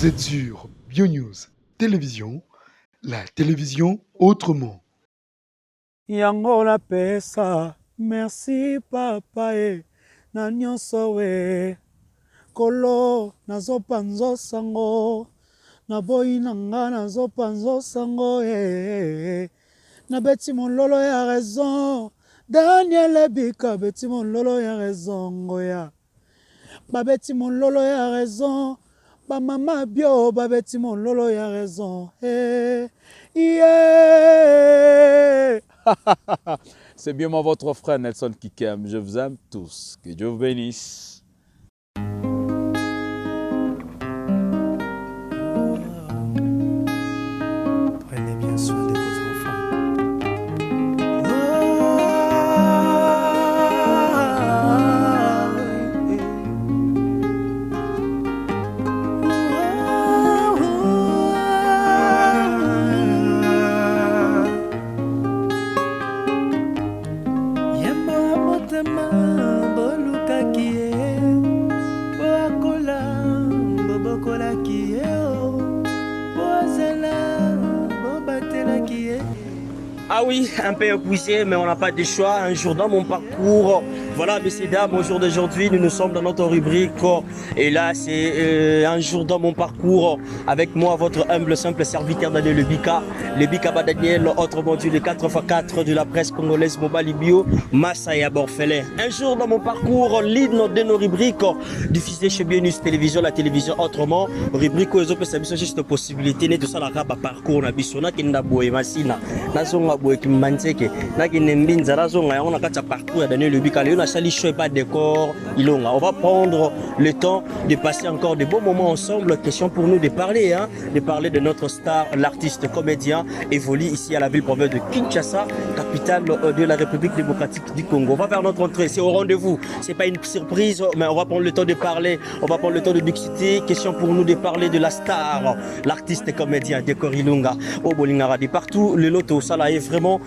Vous êtes sur BioNews Télévision, la télévision autrement. Yango la pesa, merci papa na nyonso we. Kolo nazopanzo sango, na boyi nanga nazopanzo sango na beti mon lolo ya raison, Daniel Bika beti mon lolo ya raison ngoya. Ba beti mon lolo ya raison, ba mama bio ba beti mon lolo ya raison. Yeah. C'est bien moi votre frère Nelson Kikem, je vous aime tous, que Dieu vous bénisse. Prenez bien soin de vos enfants. Ah oui, un peu épuisé, mais on n'a pas de choix. Un jour dans mon parcours, voilà, messieurs, dames, au jour d'aujourd'hui, nous sommes dans notre rubrique. Et là, c'est un jour dans mon parcours. Avec moi, votre humble, simple serviteur Daniel Le Bika Daniel, autrement dit le 4x4 de la presse congolaise Mobali Bio, Massa et Aborfelé. Un jour dans mon parcours, l'hymne de nos rubriques, diffusé chez BioNews Télévision, la télévision autrement. Rubrique où ils ont cette possibilité de ça, la parcours, na qui n'a boé, Massina, na boeki manzeke na kinembi nzara zonga on a kata parcours ya Daniel Le Bika on a sali show pas décor ilonga. On va prendre le temps de passer encore de bons moments ensemble. Question pour nous de parler de notre star, l'artiste comédien évolue ici à la ville province de Kinshasa, capitale de la République démocratique du Congo. On va faire notre entrée, c'est au rendez-vous, c'est pas une surprise, mais on va prendre le temps de parler, on va prendre le temps de discuter. Question pour nous de parler de la star, l'artiste comédien décor ilonga au Bolingara de partout le loto ça là est vraiment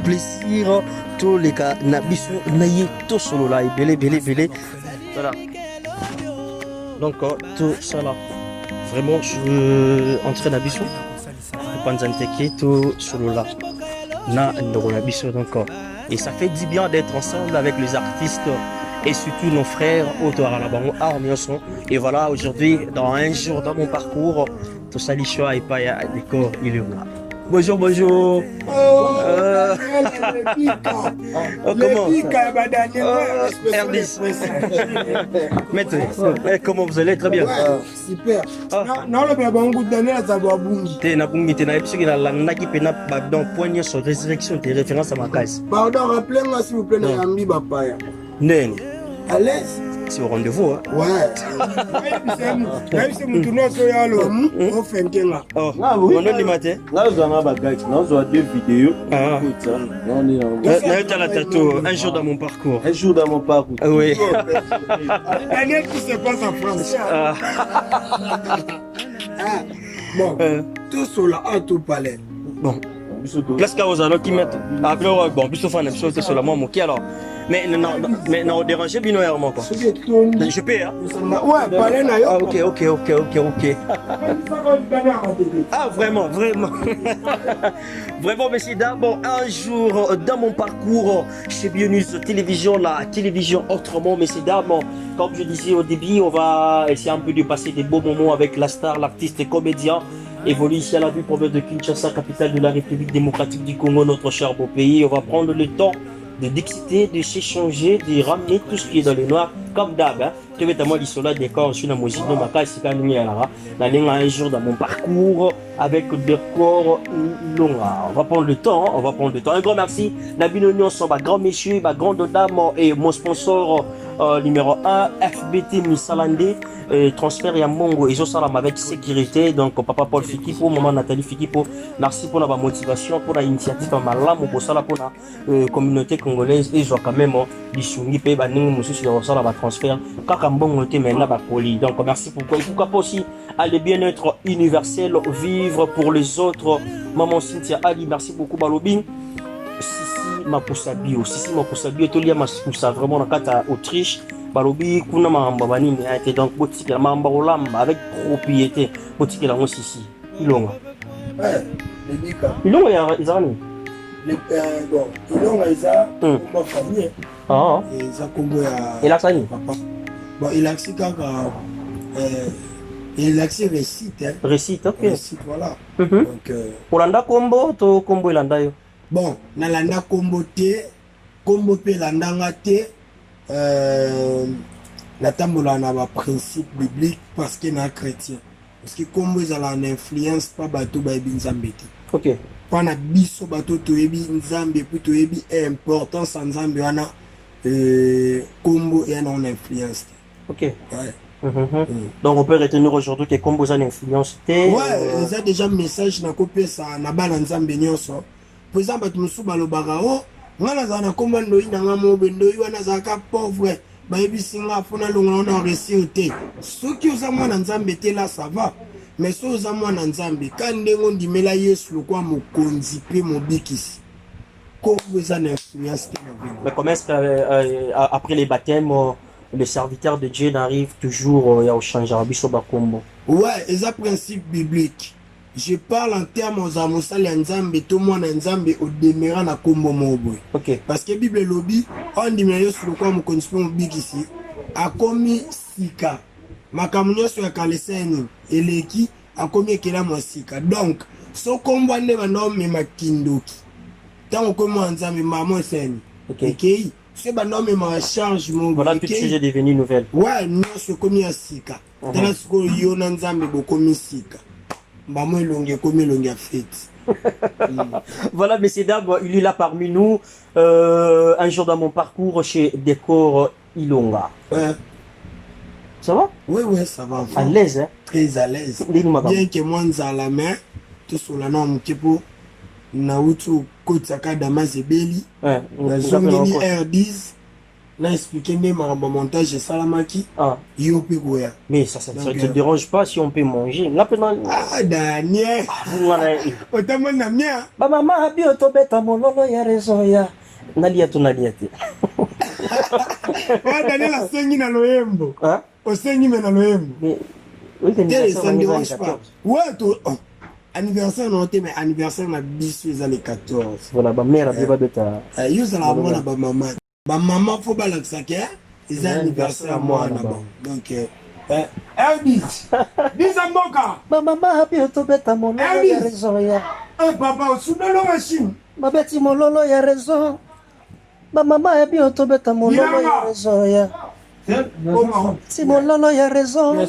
plaisir tous les cas nabiso naye tout solo là belé voilà donc tout ça là vraiment je entraîne nabiso panzanteki tout solo là na ndoro nabiso donc et ça fait du bien d'être ensemble avec les artistes et surtout nos frères autour à la banque Armionson. Et voilà, aujourd'hui, dans un jour dans mon parcours, tout ça, l'histoire et pas décor, il est là. Bonjour, bonjour. Comment R10. Maître, comment vous allez? Très bien. Super. Non, le bon goût de donner à savoir bungi. T'es na bungi, t'es na épisode la langa qui pena dans poignée sur résurrection, tes références à ma case. Pardon, rappelez-moi s'il vous plaît, Nambi Bapaya. Non. À l'aise. C'est au rendez-vous, hein? Ouais. Même si mon tournoi sur Yalo, on fait un là. Oh, on donne du matin. Là, vous avez un bagage, là, vous avez deux vidéos. Ah. Un jour dans mon parcours. Un jour dans mon parcours. Ah oui. Daniel qui se passe en France. Bon, tout cela à tout palais. Bon. Place Kaozano qui mettent. Après, bon, plus souvent, c'est sur la main, qui alors? Mais non, déranger binoirement quoi. Je paie, hein? Ouais, palais n'a Ah, ok. Ah, vraiment. Vraiment, messieurs, d'abord, un jour dans mon parcours chez BioNews Télévision, la télévision autrement, messieurs, d'abord, comme je disais au début, on va essayer un peu de passer des beaux moments avec la star, l'artiste et comédien. Évolue ici à la ville province de Kinshasa, capitale de la République démocratique du Congo, notre cher beau pays. On va prendre le temps de discuter, de s'échanger, de ramener tout ce qui est dans le noir, comme d'hab. Tu veux moi l'isola décor, je suis dans mon site, un jour dans mon parcours avec décor long. On va prendre le temps, Un grand merci. Nabil Union, ma grand monsieur, ma grande dame et mon sponsor numéro 1, FBT Misalande, transfert et Mongo, et ça avec sécurité. Donc, papa Paul Fikipo, maman Nathalie Fikipo, merci pour la motivation, pour l'initiative, pour la communauté congolaise, et je vois quand même, l'issue, paye, la transfert, donc, merci pour pourquoi pas aussi, aller bien-être universel, vivre pour les autres. Maman Cynthia Ali, merci beaucoup, Balobin. Sisi Mapusa Bio, Tolia Mapusa, vraiment dans la carte Autriche. balobi kuna maamba banini ete donc botikela maamba kolamba avec propriété botikela ngo sisi Ilonga. Ilonga ya izani. Bon, Ilonga isa ma famille. Ah. Isa kombo ya Elaksani. papa. Bon, Elaksi kaka Elaksi récite. Récite, ok. Récite, voilà. Donc Olanda kombo to kombo elanda yo. Bon, nalanda kombo te, kombo pe landanga te. Natambola na ba principe biblique parce que na chrétien. Parce que kombo ezala na influence pas bato ba ebi nzambe te. Ok. Pana biso bato to ebi nzambe puis to ebi importance en nzambe wana kombo et na influence. Ok. Ouais. Donc on peut retenir aujourd'hui que kombo za influence te. Ouais, ça déjà message na kopesa na bana nzambe nyonso. Par exemple tu musu balobaka o ngana za na kombo ndo ina ngamo bendo wana za ka pauvre. Bayebi singa fona longa na réussir te. Soki oza mwana nzambe te là ça va. Mais so oza mwana nzambe ka ndengo ndimela Yesu lokwa mokonzi pe mobikisi. Kombo za na influence te na vie. Mais comment est-ce que après les baptêmes le serviteur de Dieu n'arrive toujours au changer biso ba kombo? Ouais, c'est un principe biblique. Je parle en termes aux amosali en Nzambe, tout le monde en Nzambe au demeurant na kombo mobo. Ok. Parce que Bible lobby, on dit mais sur le quoi mon condition big ici, a commis sika. Makamunyo sur la kaleseni, eleki a commis kela mo sika. Donc, so kombo ande bandom me makindoki. Tant que moi en Nzambe maman seni. Ok. Ok. C'est bandom me ma charge mon. Voilà, tout sujet est devenu nouvelle. Ouais, non, c'est commis à sika. Dans la seconde, yo na Nzambe bo commis sika. Voilà, messieurs, dames, il est là parmi nous. Un jour dans mon parcours chez Décor Ilonga. Ouais. Ça va? Oui, oui, ça va. À l'aise, hein? Très à l'aise. Bien que moi, à la main, tout sur la norme qui peut. Naoutou Kotsaka Damazebeli. Ouais. Zongeni R10. Là, expliquer même ma montage Salamaki. Ah. Yopi Goya. Mais ça ne te dérange pas si on peut manger. Là, ah, Daniel. Autant mon ami. Bah, maman, a bien autobeta mon lolo, il y a raison, il y a. Nadia, tu Nadia. Ah, Daniel a saigné dans le Hembo. Hein? Au saigné dans le Hembo. Mais, oui, ça ne dérange pas. Ouais, tout. Anniversaire, non, mais anniversaire, on a bis les années 14. Voilà, ma mère a bien bêta. Yo, ça la bonne à ma maman. Ma maman, faut pas l'accès, ils ont anniversaire à moi là-bas. Donc, Elvis, dis à mon gars. Ma maman a bien autobeta mon lolo, il y a raison, il y a. Eh, papa, au sous de la machine. Ma bête, mon lolo, il y a raison. Ma maman a bien autobeta mon lolo, il y a raison, il y a. Si mon lolo, il y a raison. Ma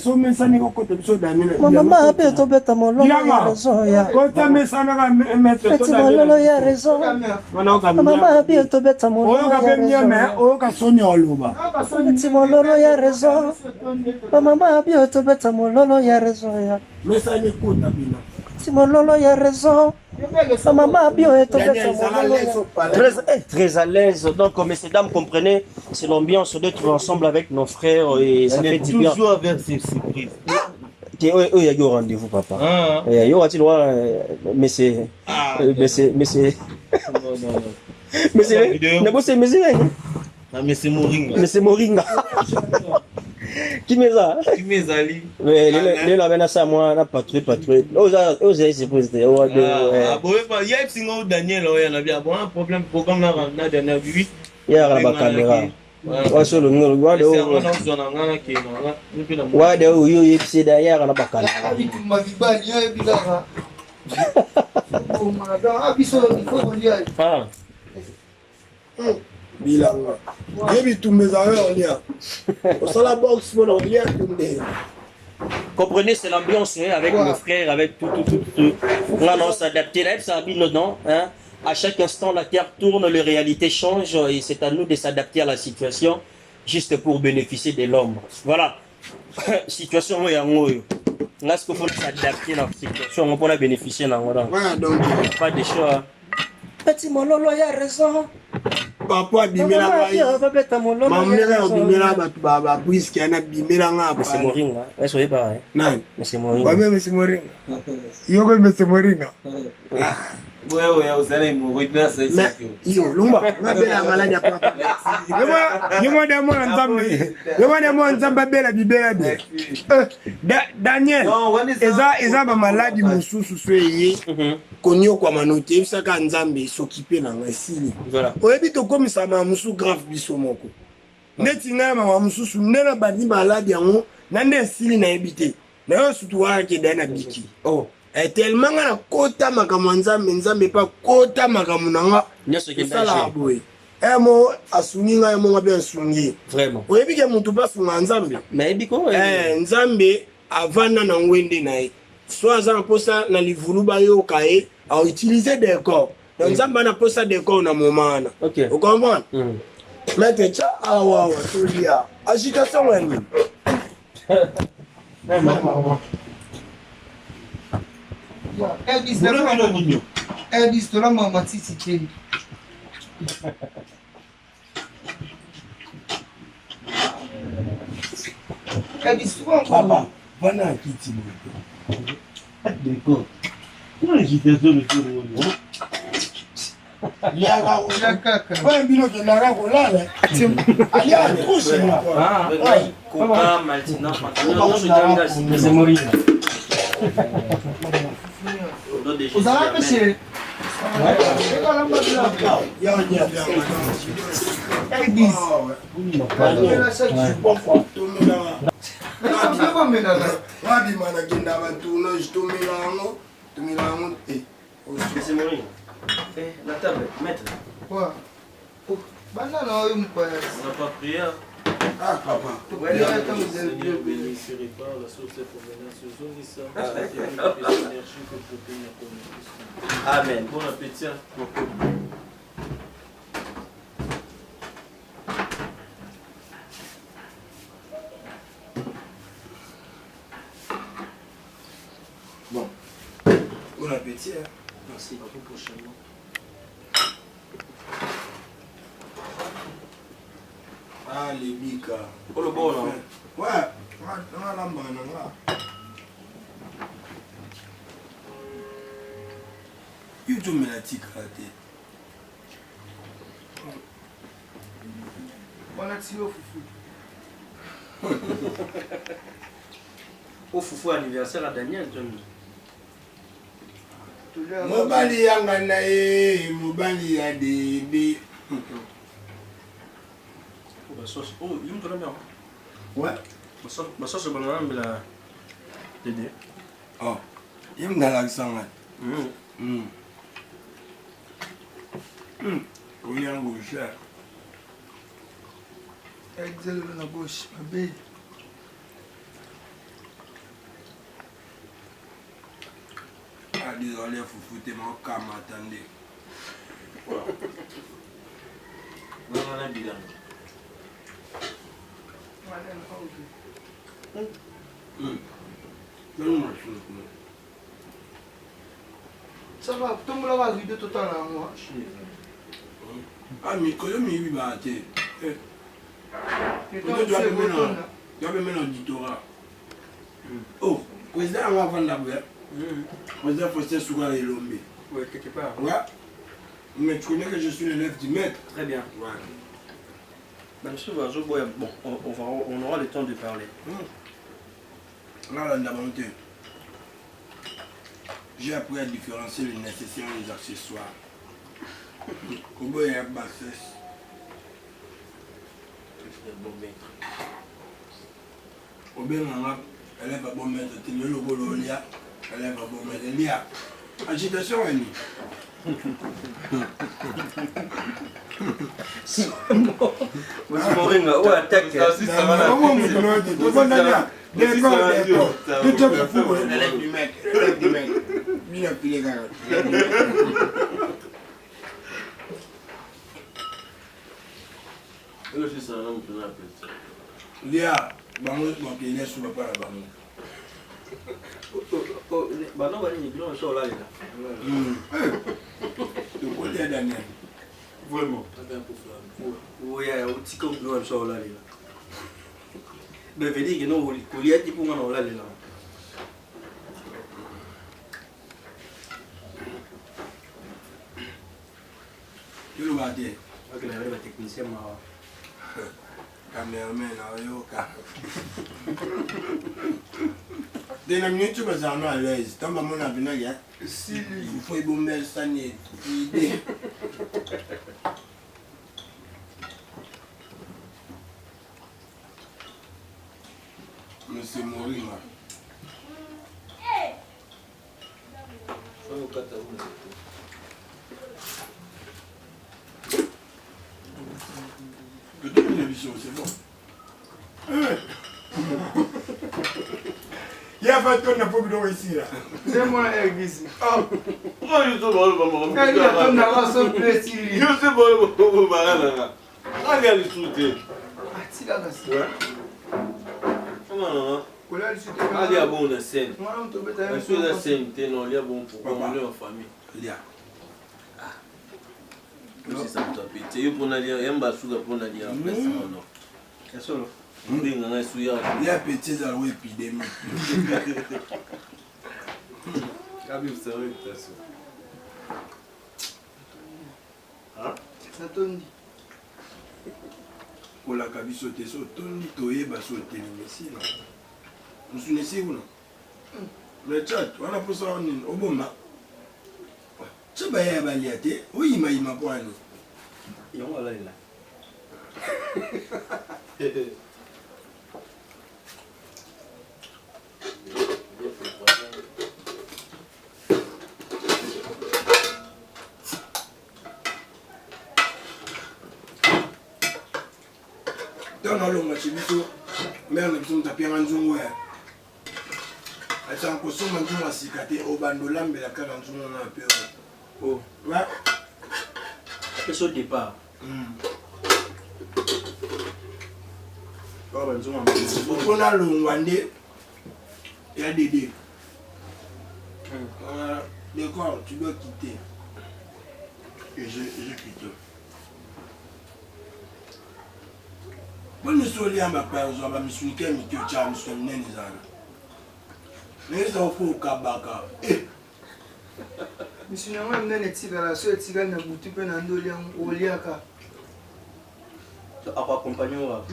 maman a bien autobeta mon lolo, il y a raison, il y a. Si mon lolo, il y a raison. Ma maman a bien autobeta mon lolo, il y a raison. Si mon lolo, il y a raison. Ma maman a bien autobeta mon lolo, il y a raison, il y a. Si mon lolo, il y a raison. Ma maman a bien autobeta mon lolo. Très à l'aise. Donc, messieurs, dames, comprenez, c'est l'ambiance d'être ensemble avec nos frères et ça fait du bien. Toujours avec ces surprises. Il y a eu rendez-vous, papa. Il y a eu mais c'est. Mais c'est. Mais c'est. Mais c'est Moringa. Mais c'est Moringa. Qui me ça? Qui me zali? Mais les là ben ça moi na patrouille. Osez c'est posé. Ah bon il y a singo Daniel là il y a bien bon un problème programme na dernière vie. Il y a la caméra. Ouais sur le ngolo wa de wa de yo yipsi da ya na bakala. Ah. Bilanga. Yebi tumeza yo lia. Au la box pour lia tumbe. Comprenez, c'est l'ambiance hein, avec nos frères, avec tout. Là, on s'adapter là, ça habille dedans. Hein. À chaque instant, la terre tourne, les réalités changent et c'est à nous de s'adapter à la situation juste pour bénéficier de l'ombre. Voilà. Situation où il y a un là, ce qu'il faut s'adapter à la situation, on peut bénéficier de l'ombre. Voilà, donc. Pas de choix. Petit Mololo, il a raison. Papa bimela bimela baba puisque ana bimela nga pa. C'est Moringa. Est-ce que pas? Non. Mais c'est Moringa. Ouais, mais c'est Moringa. Yo mais c'est Moringa. Ouais, vous allez mourir là, c'est ça. Mais yo, Lumba, ma belle malade à papa. Yo de moi nzambe. Yo de moi nzambe bela bibela be. Daniel. Eza ba maladi mususu sweye. Konyo kwa manote bisaka nzambe s'occuper na ngasili. Voilà. Oyebi to komisa ma musu grave biso moko. Neti nga ma mususu nena badi maladi yango na ndesili na ebite. Na yo sutu wa ke dana biki. Oh. Tellement na kota makambo nzambe nzambe pa kota makambo nanga Nyoso ke sala boy mo asungi nga mo ngabe asungi vraiment oyebi ke mutu pa sunga nzambe mais biko nzambe avana na ngwende na ye so aza posa na livulu ba yo kae a utiliser des corps donc nzambe na posa des corps na momana OK vous comprenez mais cha awa wa tulia agitation wani Elvis, tu l'as maman si tu Elvis, tu vas papa bana kiti D'accord. Comment l'agitation de tout le monde? Ouais, bino ke nara ko lala. Ali a touché là. Coca Martina c'est mourir Vous allez pêcher. c'est mourir la table maître Quoi? Banana, on n'a pas prié. Ah, papa. Ouais, là, comme vous Seigneur, avez bénis ce repas, la source est provenance aux zones ici. Énergie que pour tenir comme amen bon appétit. Bon. Bon appétit. merci beaucoup prochainement Ah, les bika. pour le bon là Ouais. On a la banane. Tu me la tique à la tête. On a tiré au foufou. au foufou anniversaire à Daniel John Mobali yanga na ye, mobali ya debe. la sauce oh il me donne bien Ouais. ma sauce banana mais la Dédé Oh. Il me donne l'accent là. Oui, un beau cher. Elle disait dans la bouche, ma belle. Ah, désolé, foufou, t'es mon cam, attendez. Non, on a bilan. Donne-moi le foufou. Ça va, tout le monde va rider tout le temps là, moi. Ah, mais quand même, il va te. Et Tu toi, dois tu es me breton, là. mettre en auditorat. Oh, président, on va vendre la boîte. Président Faustin Souga et Lombe. ouais quelque part Ouais. Mais tu connais que je suis l'élève du maître. très bien Ouais. monsieur Vazo bon on aura le temps de parler Là, la volonté. J'ai appris à différencier les nécessaires et les accessoires. Comment il y a bassesse. Bon maître. Au bien, elle est pas bon maître. Tu le bolo, elle est pas bon maître. Il y a agitation, elle monsieur Moringa oh attaque l'élève du maître. L'élève du maître. Il a pris les gars. Le fils est un homme qui n'a pas de Il y a il est sous le pas là-bas. bah non il est bien sur là Le côté Daniel. Vraiment. Très bien pour faire. oui au petit comme nous sur là mais veut dire que non il y a des pour moi là Mate. Ok, mais le technicien m'a. Cameraman, ayoka. Dès la minute, tu vas en à l'aise. Tant que mon avenir, il faut y bomber cette année. Monsieur Morima. Que tu veux l'émission, c'est bon. Il y a 20 tonnes de pomme ici là. C'est moi, Erguiz. Moi, je sais pas, Il y a ton avance au plaisir. je sais pas, regarde les sous-titres. Ah, tu l'as cassé. Comment Coller le soutien. allez à bon la scène. Moi, on te met à La chose la scène, non, il y a bon pour on est en famille. Il y a. C'est ça pour taper. Tu pour aller un basou pour aller après ça non. C'est solo. On dit on a souillé. Il y a petit à l'épidémie. Kabib c'est vrai que ça. Hein? Ça tourne. Pour la cabine sauter sur ton toye va sauter ici là. Nous sommes ici ou non? Le chat, on a pour ça on est au bon ma. Tu vas y aller oui il m'a pas nous. Et on va aller là. Dans le match biso, mais on a besoin de taper un zungo. Ata ko so man tuma sikate o bando lambe la kala nzungo na pe. Oh. Ouais. C'est au départ. Oh, ben, On a le Wandé, il y a Dédé. D'accord, tu dois quitter. Et je quitte. Bon, nous sommes allés à ma père, nous avons mis sur le camp, nous sommes allés à mais ça faut Kabaka. Monsieur Nama mnene tigala so tigala na butu pe na ndoli ya oliaka. Apa compagnon wa.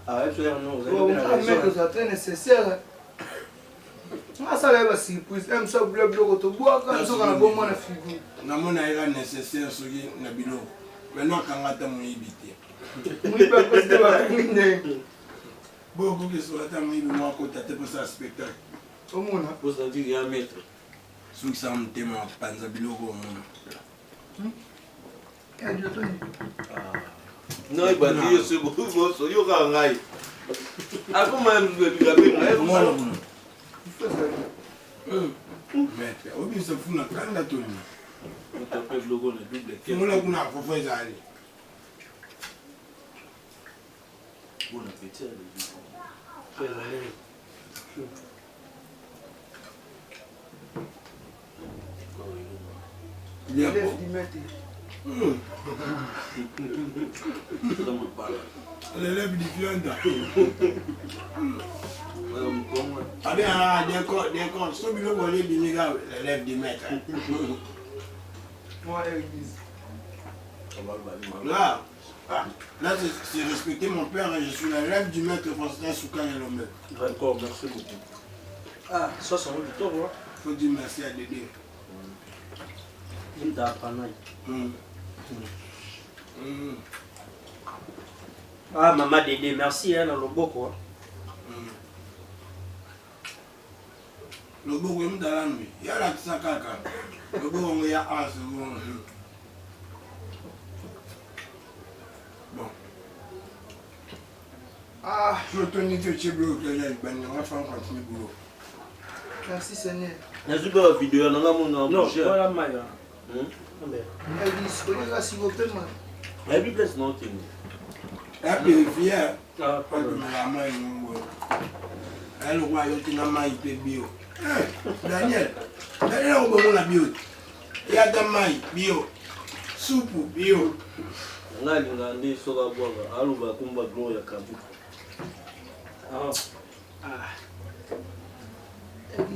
Ah, je vais non, vous Oh, avez bien raison. c'est très nécessaire. Ah ça là va surprise. Aime ça bleu bleu to bois quand ça va bon na figure. Na mona ira nécessaire ce qui na bilo. Maintenant quand ngata mo ibité. Oui pas parce que va mine. Beaucoup qui sont là mo ibi moi ko tate pour ça spectacle. Au monde. Pour ça dire il y a un maître. Sous ça me téma panza bilo ko mo. Et je te dis. Non, il va dire c'est bon, il y aura un rail. Ah, comment il va dire Moi là. Il faut ça. Maître, obi se funa kanda toni. On t'appelle le logo le double. Moi là kuna ko fa zali. Bon appétit. Il y a Lève du maître. Ça me parle. l'élève du fianda. Madame, comment? Ah bien, d'accord, ce bilo ko le biniga l'élève du maître. Moi église. Là, c'est respecter mon père et je suis l'élève du maître François Soukan et l'homme. D'accord, merci beaucoup. Ah, ça c'est du top, hein. Faut dire merci à Dédé. Il t'a appris. Ah, maman Dédé, merci, hein, dans le beau quoi. Le beau goût de la nuit, il y a la kaka. Le beau goût il y a un second. Bon. Ah, je te dis que tu es bloqué, on va faire continuer le boulot. Merci Seigneur. Il y a super vidéo, on a mon Non, voilà, Maya. Église, on est s'il vous plaît. La Bible est non tenue. Elle a vérifié. Ah, Pas de la main, elle voit que tu n'as pas été bio. Daniel, on va la bio. Il y a de maïs bio. Soupe bio. Ngali ngandi soka bwaga aluba kumba glow ya kabu.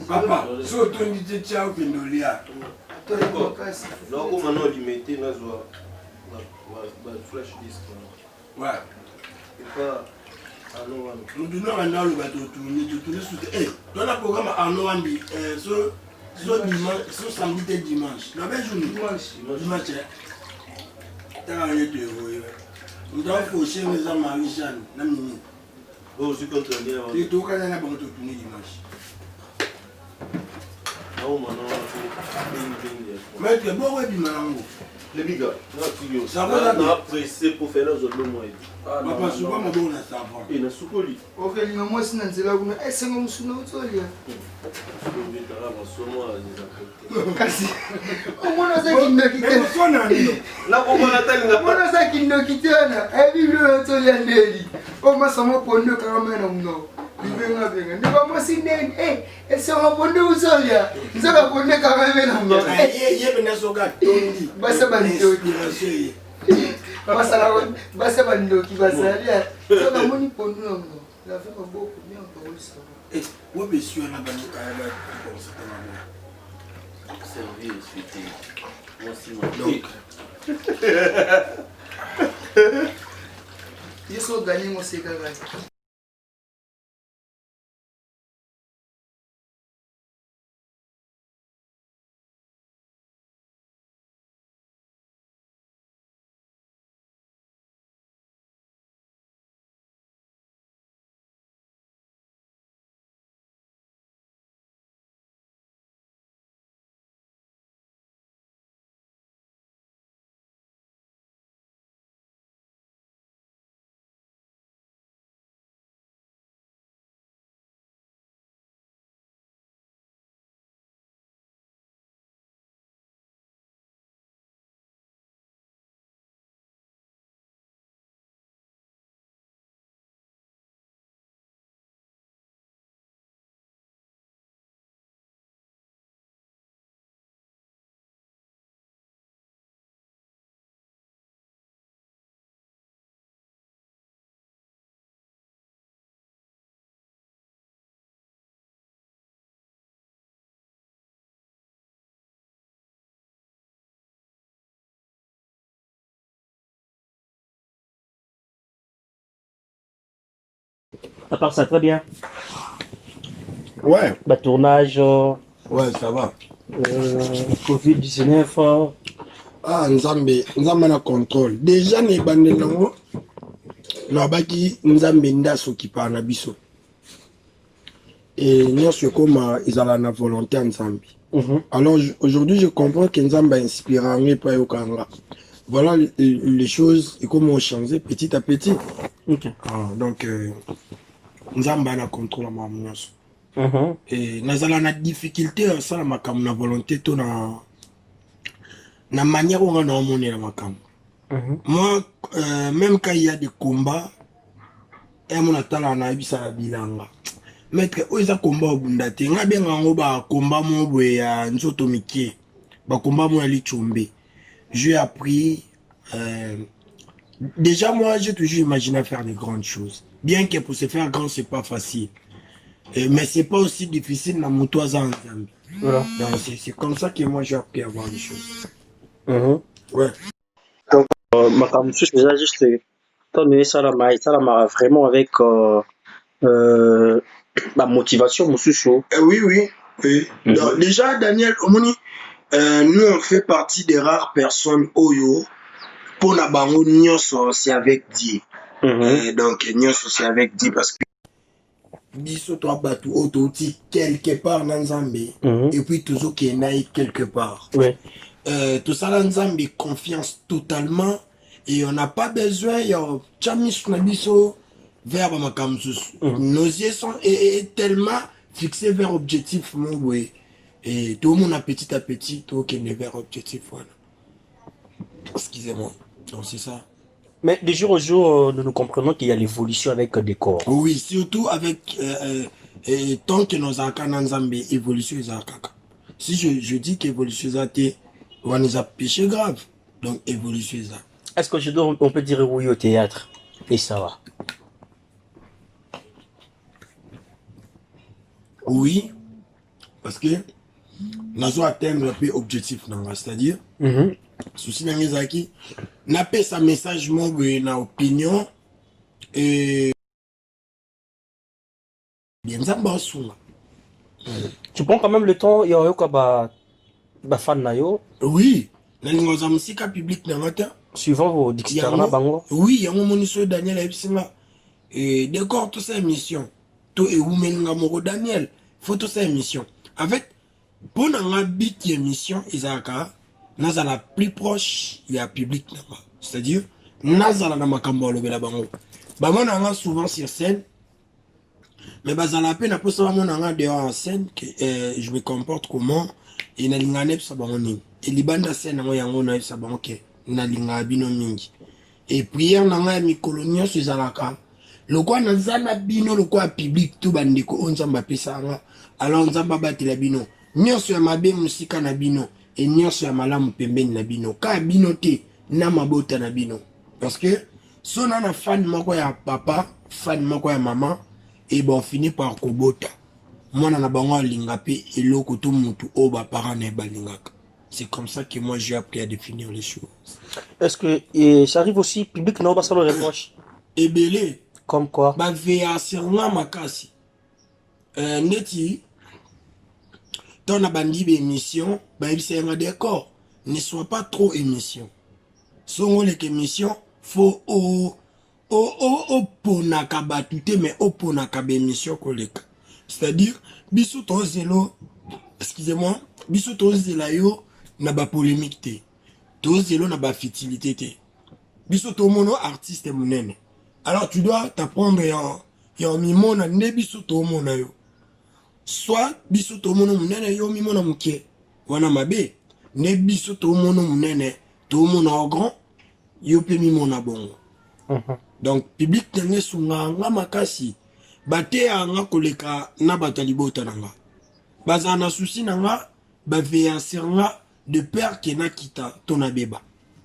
Papa, so tu dis que tu as fait une Donc, maintenant, il mettait dans la flash disk. Ouais. Et pas. Nous donnons un an le bateau tourner sous. Eh, dans le programme Arnaud Wambi, ce samedi et dimanche. La belle journée. Dimanche. T'as rien de héros. Nous devons faucher mes amis Marie-Jeanne. Oh, je suis content. Et tout le monde a tourner dimanche. Mais tu es bon, ouais, Bimalango. Les bigas, ça va là. Pressé pour faire les autres mois. Papa, souvent, mon bon, on a ça. Et na sukoli. Ok, moi, c'est un zéla. C'est un moussouno. Kasi. On a ça qui ne quitte pas. Là, on va attendre. On a ça qui ne quitte pas. Et vive le Toliandeli. On m'a ça m'a pondu quand même. Non. Ne va moi si n'est. Et ça m'a pondu où ça y a. Ça va pondu quand même. Non. Basa banito. Basa banito qui va salir. Ça va moni pondu non. La femme a beaucoup bien encore ça. Eh, où monsieur on a banni Servir, suite. Moi si donc. Ils sont gagnés mon ségal. À part ça, très bien. Ouais. Bah, tournage, Ouais, ça va. Covid-19. Ah, Nzambe na contrôle. Déjà, ne bandelango. Nabaki Nzambe nda s'occuper na biso. Et nous sommes comme ils ont la volonté Nzambe. Alors aujourd'hui, je comprends que Nzambe a inspiré en pas Yokanga. Voilà les choses et comment on change petit à petit. Ok. Ah, donc, Nzambe a contrôle à ma mousse. Et nous avons la difficulté à ça, la volonté, tout la manière où on a emmené la macam. Moi, même quand il y a des combats, et mon attend on a eu ça bilanga. Maître, où est-ce combat au bundate? On a bien un combat mon boy à Nzotomiki, bah combat moi ali chombe. J'ai appris. Déjà moi, j'ai toujours imaginé faire des grandes choses. Bien que pour se faire grand, c'est pas facile. Mais c'est pas aussi difficile dans mon toit en Zambie. Voilà. Donc c'est comme ça que moi j'ai appris à voir les choses. Ouais. Donc, ma femme, je faisais juste donner ça la vraiment avec la motivation, mon chouchou. Oui, oui. Oui. Donc, déjà, Daniel Omoni, nous on fait partie des rares personnes Oyo pour la bango nyonso c'est avec Dieu. Donc nyonso c'est avec Dieu parce que biso toi batu ototi quelque part dans Nzambe et puis toujours qui est quelque part. Ouais. Tout ça dans Nzambe confiance totalement et on n'a pas besoin y a chamis na biso vers makamsus. Nos yeux sont tellement fixés vers objectif mon oui. Et tout le monde a petit à petit tout qui est vers objectif voilà. Excusez-moi. Donc c'est ça. Mais de jour au jour, nous comprenons qu'il y a l'évolution avec des corps. Oui, surtout avec tant que nos accords dans Nzambe évolution les accords. Si je dis qu'évolution est on nous a péché grave. Donc évolution ça. Est-ce qu'aujourd'hui on peut dire oui au théâtre? Et ça va. Oui, parce que nazo atteindre un peu objectif nanga, c'est-à-dire Mhm. souci nanga ezaki napesa message mo boye na opinion et bien nzambe asunga. Tu prends quand même le temps, il y a un fan nayo, Oui, nalinga oza musika public nanga te. suivant vos dictionnaires na bango. Oui, yango moniso Daniel Epsinga. Et d'accord, tout ça émission. Tout et Oumelinga Moro Daniel. Faut tout ça émission. En fait, pour un bit émission, Isaka, nazala plus proche, il y a public. C'est-à-dire, nazala na makambo le bela bango. Bah, moi, nanga souvent sur scène. Mais bah, la peine, après ça, moi, nanga dehors en scène, que je me comporte comment. Et na linga nep sa bango ni. Et libanda scène, moi, yango na sa bango ke. Na linga bino mingi. Et prière nanga mi colonien sur Zalaka. Le quoi na zana bino le quoi public tout bandeko on zamba pesanga. Alors nzamba batela bino. Nyonso ya mabe musika na bino et nyonso ya malamu pembeni na bino. Ka bino te na mabota na bino. Parce que son na fan moko ya papa, fan moko ya maman et bon fini par kobota. Mwana na bango linga pe eloko to mutu o ba parents na balingaka. C'est comme ça que moi j'ai appris à définir les choses. Est-ce que ça arrive aussi, public non, ça le reproche? Et belé. Comme quoi? Bah, veya sirna makasi. Neti. Dans la bandi émission, bah, c'est un décor. Ne sois pas trop émission. Son les émission, faut ponaka batute, mais ponaka émission koleka. C'est-à-dire, biso to zelo, excusez-moi, biso to zelayo, na ba polémique te. To zelo na ba futilité te. Biso to mono artiste munene. Alors tu dois t'apprendre en mimona ne biso to mona yo. Soit biso to mono munene yo mimona muke. Wana mabe. Ne biso to mono munene. To mona grand. Yo pe mimona bongo. Donc public tenge sunga nga makasi. Bate anga koleka na batalibota nanga. Baza na souci nanga. Ba veya sirnga de peur que na kita ton abeba.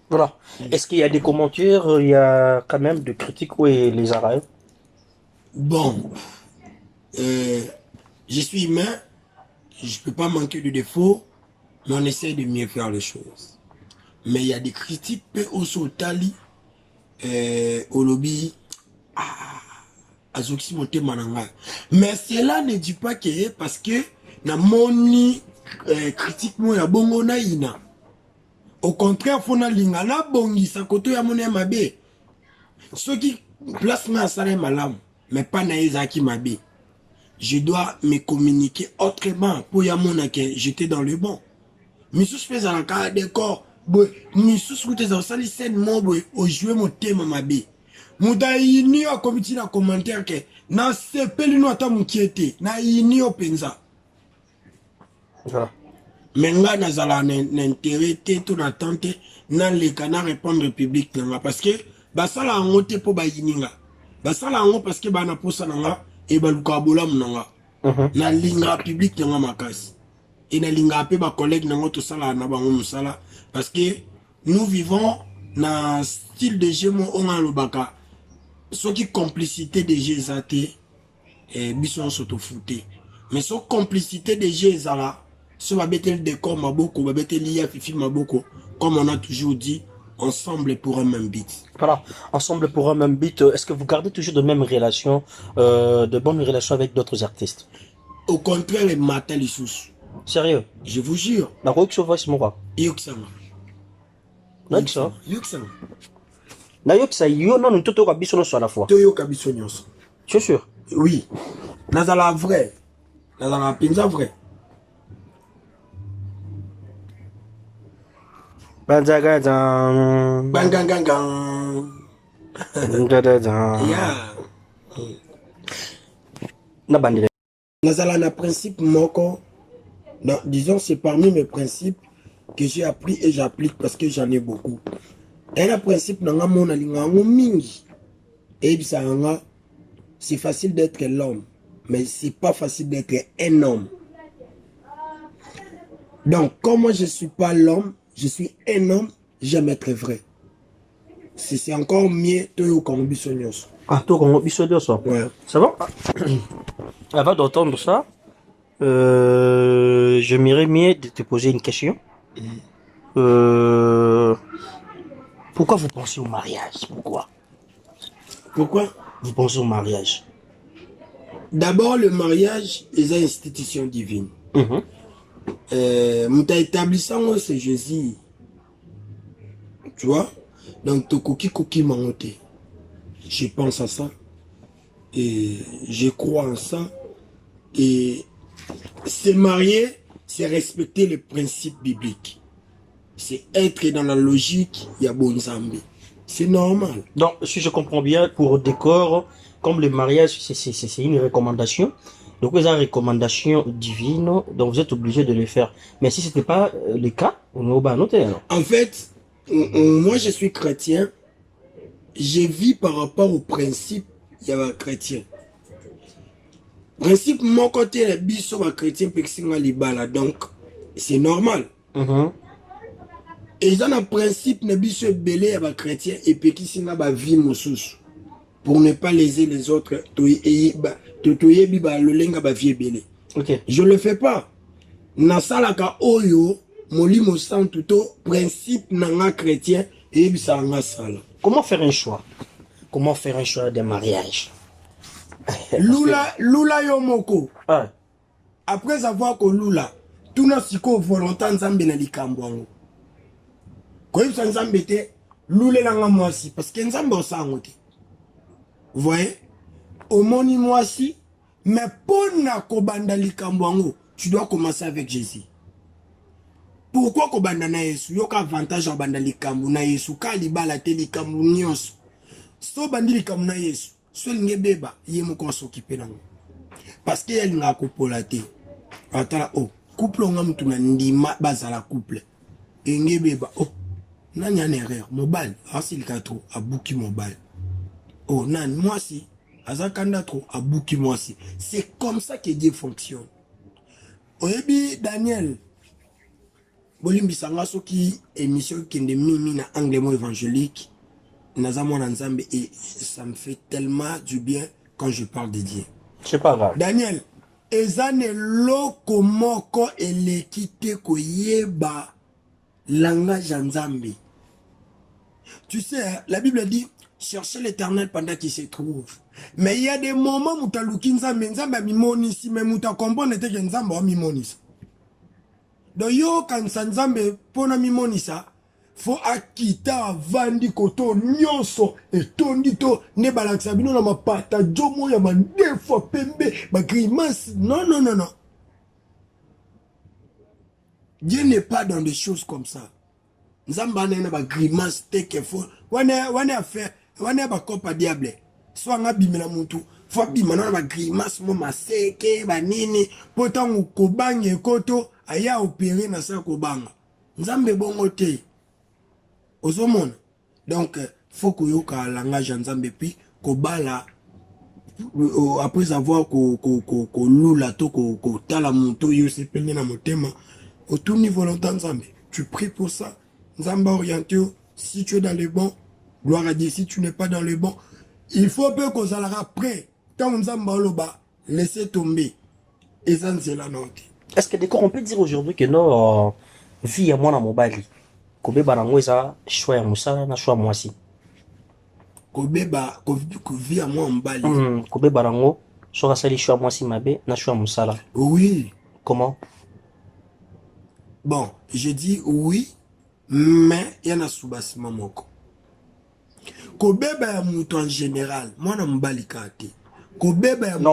Voilà. Est-ce qu'il y a des commentaires, il y a quand même des critiques où les arrêts? Bon, je suis humain, je peux pas manquer de défauts, mais on essaie de mieux faire les choses. Mais il y a des critiques, peu au tali, au lobby, à Zoximote Mananga. Mais cela ne dit pas que parce que na moni critique moi ya bongo na ina. Au contraire, faut na linga la bongi sa koto ya mone mabe. Ceux qui placent ma salé malam, mais pas na ezaki mabe. Je dois me communiquer autrement pour ya mona que j'étais dans le bon. Misous fais un cas d'accord. Misous route za sali scène mo boy au jouer mon thème mabe. Muda ini a comité na commentaire que na sepeli no ata mukiete na ini o penza. Voilà. Mais là, nous allons n'intérêt tout l'attente dans les canards répondre au public parce que bah ça la honte pour bayininga bah ça la honte parce que bah na posa nanga et bah lukabola munanga na linga public nanga makasi et na linga pe ba collègue nanga tout ça là na bango musala parce que nous vivons dans style de jeu on a le baka ce qui complicité de jeux zate et bison s'autofouter mais ce complicité de jeux zala ce va mettre le décor maboko, va mettre l'IA fifi maboko, comme on a toujours dit, ensemble pour un même beat. Voilà, ensemble pour un même beat. Est-ce que vous gardez toujours de mêmes relations, de bonnes relations avec d'autres artistes? Au contraire, les matins, les sous. Sérieux? Je vous jure. La quoi que ce soit, c'est moi. Yoksama. Yoksama. Yoksama. Na yoksa yo non nous tout kabiso sur la fois. Toyo kabiso nyonso. Tu es sûr? Oui. Nazala vrai. Nazala pinza vrai. Bangangangang. Yeah. Na bandile. Nazala na principe moko. Non, disons c'est parmi mes principes que j'ai appris et j'applique parce que j'en ai beaucoup. Et le principe nanga mona lingango mingi. Et bisanga c'est facile d'être l'homme, mais c'est pas facile d'être un homme. Donc comme moi je suis pas l'homme, je suis un homme, j'aime être vrai. C'est encore mieux Toyo Kongo Ah, Toyo Kongo Bissonios. Ouais. C'est bon? Avant d'entendre ça, J'aimerais mieux de te poser une question. Pourquoi vous pensez au mariage? Pourquoi? Vous pensez au mariage? D'abord, le mariage est une institution divine. Mon établissant, c'est Jésus. Tu vois? Donc, Tokoki Mangote. Je pense à ça. Et je crois en ça. Et se marier, c'est respecter les principes bibliques. C'est être dans la logique, il y a bon Zambé. C'est normal. Donc, si je comprends bien, pour décor, comme le mariage, c'est une recommandation. Donc, vous avez une recommandation divine, donc vous êtes obligé de le faire. Mais si ce n'était pas le cas, on est au bas noté. En fait, moi je suis chrétien. Je vis par rapport au principe, il y a un chrétien. Principe, mon côté, les bisous à chrétien, donc c'est normal. Et dans le principe, les bisous belé à chrétien et puis qui s'en a vie moussous pour ne pas léser les autres. Je le fais pas. Nasalaka oyo, molimo santuto, principe nanga chrétien et bisanga sala. Comment faire un choix? Comment faire un choix de mariage? Lula yomoko. Ah. Après avoir que Lula, tout n'a siko volontaire nzambe na likambo. Quand il s'en te, Lula langa mwasi parce que nzambe osangote. Vous voyez? Au moni mwasi, mais pour na kobanda likambo, tu dois commencer avec Jésus. Pourquoi kobanda na Yesu? Yoka avantage à banda likambo na Yesu ka libala te likambo nyonso. So bandi likambo na Yesu. So ngebeba yemo ko s'occuper nango. Parce que elle nga kopola te. Atala oh, couple nga mutu na ndima bazala couple. Ngebeba oh, nani an erreur mobile, asil katro abuki mobile. Oh nan moi si azakanda trop abuki moi si. C'est comme ça que Dieu fonctionne. Oyebi Daniel Bolimbi sanga soki émission qui est mimi na anglais évangélique nazamon nzambe et ça me fait tellement du bien quand je parle de Dieu. C'est pas grave. Daniel, ezane loko moko elekite koyeba langage nzambe. Tu sais, la Bible dit cherchez l'Éternel pendant qu'il se trouve. Mais il y a des moments où tu as l'ouki nzambe nzambe mimonisi mais où tu comprends que nzambe a mimonisi. Donc yo quand nzambe pona mimonisa faut akita vandi koto nyonso etondi to ne balakisa bino na mapata jomo ya mandefa pembe ba grimace non. Dieu n'est pas dans des choses comme ça. Nzamba na ba grimace teke fo wana fait wana ba kopa diable so nga bimela muntu fo bima na ba grimace mo maseke ba nini potango kobange koto aya opérer na sa kobanga nzambe bongo te ozomona donc faut que yoka langage nzambe puis kobala après avoir ko lula to ko tala muntu yo sepelne na motema au tout niveau volontaire nzambe tu pries pour ça nzambe orienté si tu es dans les bons gloire à Dieu si tu n'es pas dans les bons il faut peu qu'on s'alara prêt tant nzambe oloba laissez tomber et ça c'est la note. Est-ce que d'accord on peut dire aujourd'hui que non vie à moi na mobali kobe barango eza choix ya musala na choix mwasi kobeba ko vie à moi mobali kobe barango so sali choix mwasi mabe na choix musala. Oui. Comment? Bon, je dis oui mais il y en a sous-bassement moko kobeba ya mutu en général moi na mobali kate kobeba ya non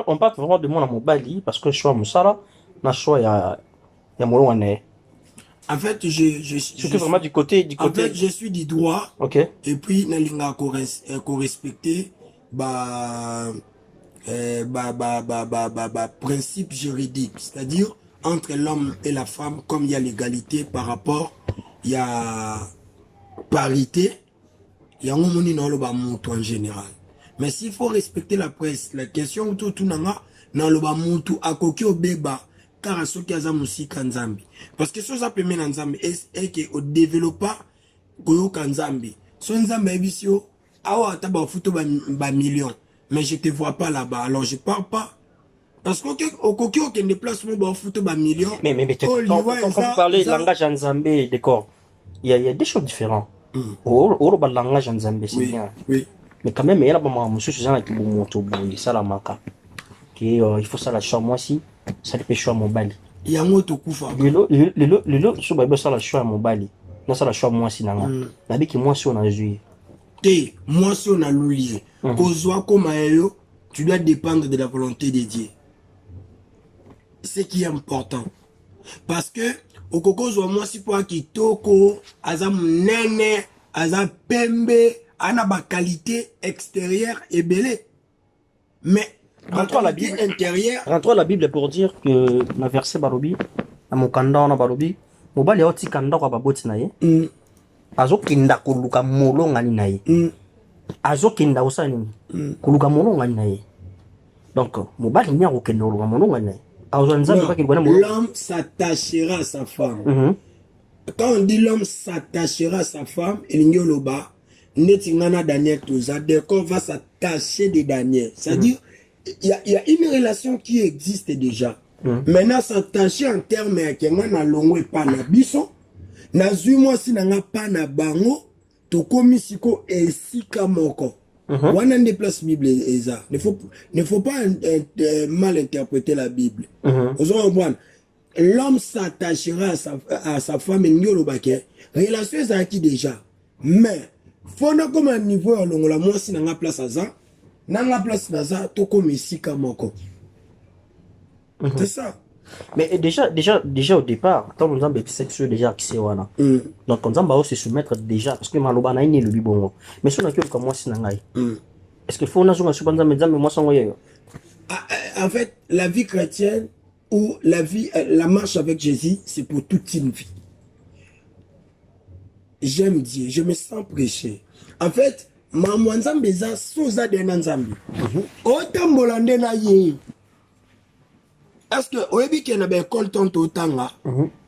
on parle vraiment de moi na mobali parce que choix musala na choix ya molwane. En fait, je suis vraiment du côté. En fait, je suis du droit. Ok. Et puis, nalinga ko respecter principe juridique, c'est-à-dire entre l'homme et la femme, comme il y a l'égalité par rapport, il y a parité, il y a un moment en général. Mais s'il faut respecter la presse, la question tout nanga na loba mutu akoki obeba car ceux qui ont musika nzambi parce que ça peut mener nzambi et que au développer koyo kanzambi so nzambi ebisio awa taba futo ba millions mais je te vois pas là-bas alors je pars pas Parce que au coquille aucun déplacement va foutre ba millions. Mais quand vous parlez de langage en Zambie, d'accord, il y a des choses différentes. Au langage en Zambie, c'est bien. Oui. Mais quand même, il y a monsieur Suzanne qui monte ça la marque. Il faut ça la choix moi si ça le péché à mon bali. Il y a un autre coup fa. Le sur ba ça la choix à mon bali. Non ça la choix moi si nanga. La bi qui moi si on a joué. Té, moi si on a loué. Kozwa comme ayo, tu dois dépendre de la volonté de Dieu. Ce qui est important. Parce que au coco moi si pour kitoko, azam nene, azam pembe, ana ba qualité extérieure et belle. Mais rentre la Bible intérieure. Rentre la Bible pour dire que na verset barobi, na mokanda na barobi, mobali oti kanda kwa baboti na ye. Azo kinda kuluka molo ngani na ye. Azo kinda osani kuluka molo ngani na ye. Donc mobali nya ko kenda kuluka molo ngani na ye. L'homme s'attachera à sa femme. Quand on dit l'homme s'attachera à sa femme, il y a Daniel Touza, qu'on va s'attacher de Daniel. C'est-à-dire, il y a une relation qui existe déjà. Maintenant, s'attacher en termes de na longo pas na biso, na moi si na pas na bango, to komisiko esika moko. On a des places Bible et ça. Ne faut pas mal interpréter la Bible. L'homme s'attachera à sa femme et n'y relation est acquis déjà. Mais, faut na comme un niveau à l'ongle, moi si n'a place à ça, n'a place à ça, to comme ici comme encore. C'est ça. Mais déjà au départ, quand on a des sexuels déjà qui c'est wana. Donc on va se soumettre déjà parce que maloba na ini le bibongo. Mais si on a que comme moi si nangai. Est-ce qu'il faut on a sur mais moi sans yo. En fait, la vie chrétienne ou la vie la marche avec Jésus, c'est pour toute une vie. J'aime Dieu, je me sens prêcher. En fait, ma nzambe za soza de nzambe. Otambola ndena ye. Est-ce que oyebi ke na be école tonto tanga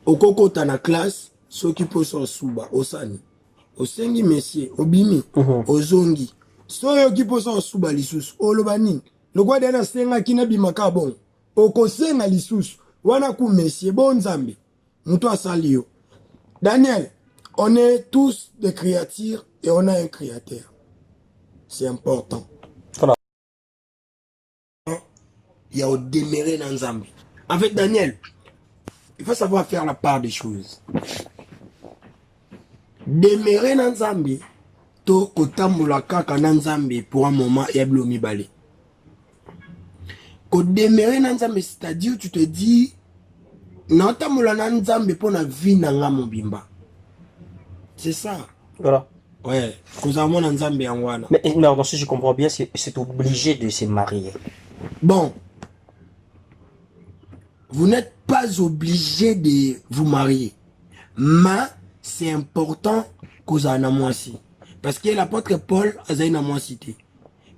okokota na classe ceux qui posent au suba osani osengi messieurs obimi ozongi soyo qui posent au suba lisusu olobani lokwa dena senga kina bimaka bon okosenga lisusu wana ku messieurs bon nzambe muto asali yo. Daniel, on est tous des créatures et on a un créateur. C'est important. Il y a au déméré dans Zambie. En fait, Daniel, il faut savoir faire la part des choses. Déméré dans Zambie, to kotamula kaka dans Zambie pour un moment et blomi balé. Ko déméré dans Zambie, c'est-à-dire tu te dis, non tamula dans Zambie pour la vie dans mobimba. C'est ça. Voilà. Ouais. Kozamo dans Zambie en wana. Mais non, si je comprends bien, c'est obligé de se marier. Bon. Vous n'êtes pas obligé de vous marier. Mais c'est important que vous ayez moi aussi. Parce que l'apôtre Paul a eu moi cité.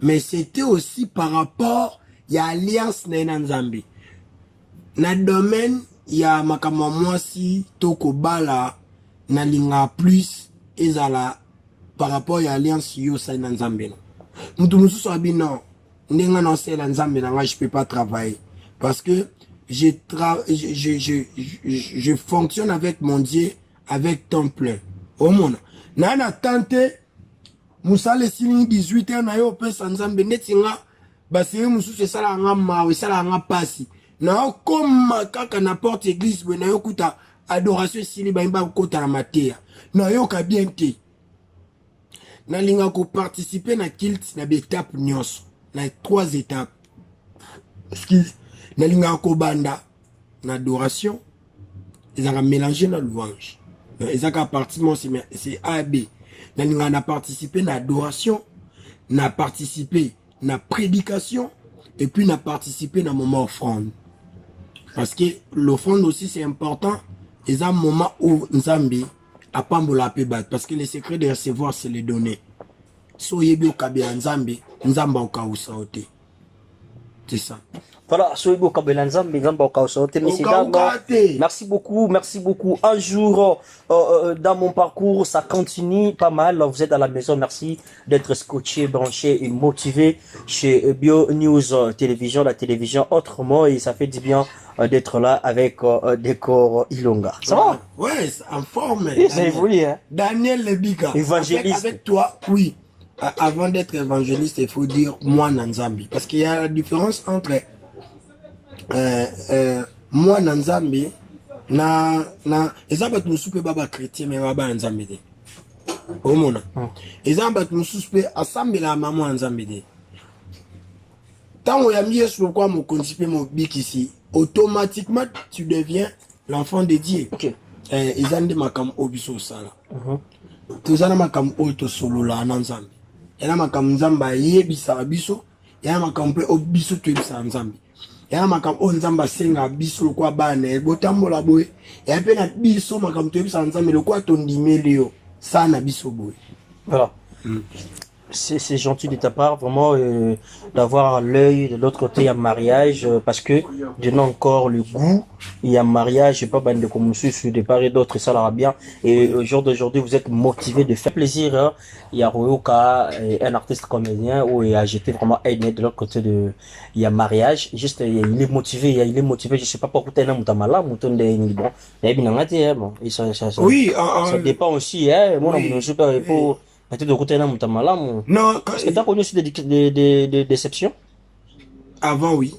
Mais c'était aussi par rapport à l'alliance dans Zambie. Dans le domaine, il y a makama moi si toko bala na linga plus ezala par rapport à l'alliance yo sa dans Zambie. Mutu mususu abino ndenga na sela Zambie na je peux pas travailler parce que je fonctionne avec mon Dieu avec temps plein. Au monde. Nana tenté musale sini 18 ans na yo pesa Nzambe netinga basiri mususu sala nga mawe sala nga pasi. Na comme kaka na porte église na yo kuta adoration sili ba imba kota na matea. Na yo ka bien te. Na linga ko participer na kilt na étape nyonso. Na 3 étapes. Excuse. Na linga ko banda na adoration. Ils ont mélangé na louange. Ils ont participé c'est A B. Na linga na participer na adoration, na participer na prédication et puis na participer na moment offrande. Parce que l'offrande aussi c'est important. Ils ont un moment où Nzambi a pas mbola pebat parce que le secret de recevoir c'est les donner. So yebi okabe Nzambi, Nzamba okausa ote. C'est ça. Voilà, Soyebo Kabelanza, Mezamba Okaosote. Merci beaucoup. Un jour, dans mon parcours, ça continue pas mal. Vous êtes à la maison, merci d'être scotché, branché et motivé chez Bio News Télévision, la télévision autrement, et ça fait du bien d'être là avec Décor Ilonga. Ça va? Ouais, en forme. Ça évolue, hein? Daniel Lebiga. Évangéliste. Avec toi, oui. Avant d'être évangéliste, il faut dire moi Nanzambi. Parce qu'il y a la différence entre moi Nanzambi, ezaba tumusupe baba chrétien mais baba Nanzambi de. Omona. Ezaba tumusupe assemble la maman Nanzambi de. Tant on a mis sur quoi mon concept mon bic ici, automatiquement tu deviens l'enfant de Dieu. Ok. Ils ont des makam obiso sala. Tous les makam auto solo la Nanzambi. Et là makam Nzamba yebisa biso, et là makam pe obiso tu ebisa Nzambi. Ya makam o Nzamba senga biso kwa bane botambola boy et pe na biso makam to ebisa Nzambe le kwa tondimeli yo sana biso boy. Voilà. C'est gentil de ta part, vraiment, d'avoir l'œil de l'autre côté à mariage, parce que je n'ai encore le goût, il y a mariage, je sais pas, de commencer sur des part et d'autres, ça l'aura bien. Et au jour d'aujourd'hui, vous êtes motivé de faire plaisir. Hein. Il y a Royoka, un artiste comédien, où il a jeté vraiment aidé de l'autre côté de, il y a mariage. Juste, il est motivé, je sais pas pourquoi t'es là, moutamala, mouton de bon. Et ça dépend aussi, hein. Moi, je sais pas, pour, non, est-ce que tu as connu aussi des déceptions? Avant, oui.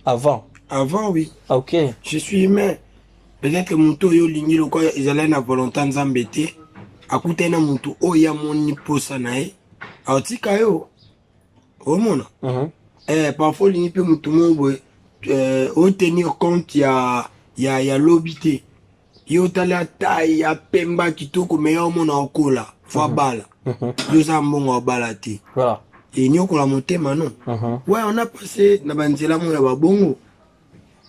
Avant, oui. Ah, ok. Je suis humain. Peut-être que mon toyo lingi le quoi ils allaient na volonté nzambete. Akute na mutu oya moni posa nae. Aotika yo. Omona. Parfois lingi pe mutu mo au tenir compte ya lobité. Yo tala taille ya pemba kitoko meilleur mona okola. Faut bala. Deux ambons balati. Voilà. Et nous on la monté maintenant. Ouais, on a passé na banzela mo ya babongo.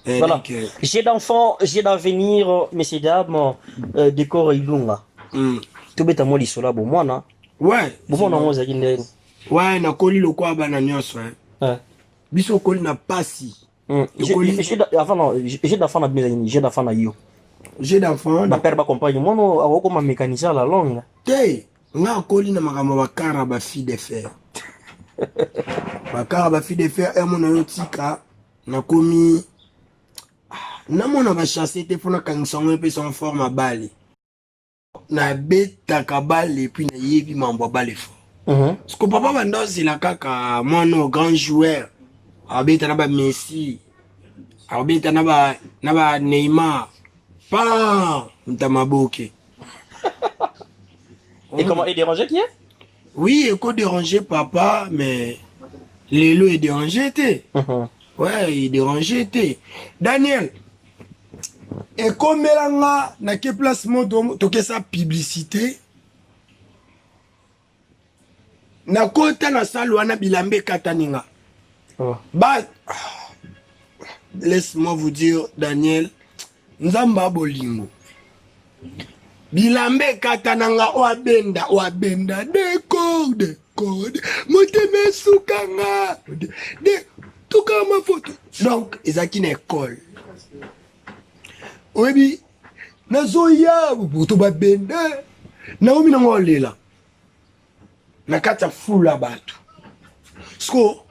Voilà. J'ai d'enfants, j'ai d'avenir, messieurs dames, Décor Ilunga. Tout bête à moi l'isola bon moi na. Ouais. Bon na moi zakinde. Ouais, na koli lo kwa bana nyonso hein. Biso koli na pasi. J'ai d'enfants na mes j'ai d'enfants na yo. J'ai d'enfants. Ma père ba compagne moi no awoko ma mécanicien la longue. Hey. Nga koli na makambo bakara ba fille de fer. Bakara ba fille de fer e mona yo tika na komi na mona ba chasser te fona kangisongo pe son forme bali. Na beta ka bali puis na yebi mambo bali fo. Parce que papa bando zila kaka mono grand joueur. Abeta na ba Messi. Abeta na ba Neymar. Pa ntamaboke. Et comment est dérangé qui est? Oui, il est dérangé papa, mais Lélo est dérangé. Ouais, il est dérangé. Daniel, et comme elle a quel placement de sa publicité, na kota na salwana bilambe kataninga. Bah, laisse-moi vous dire, Daniel, Nzamba bolingo. Bilambe katananga wabenda décor moteme sukanga de tuka ma photo donc ezaki na école oyebi nazoya buto babenda naomi na ngolela na kati ya fula bato sko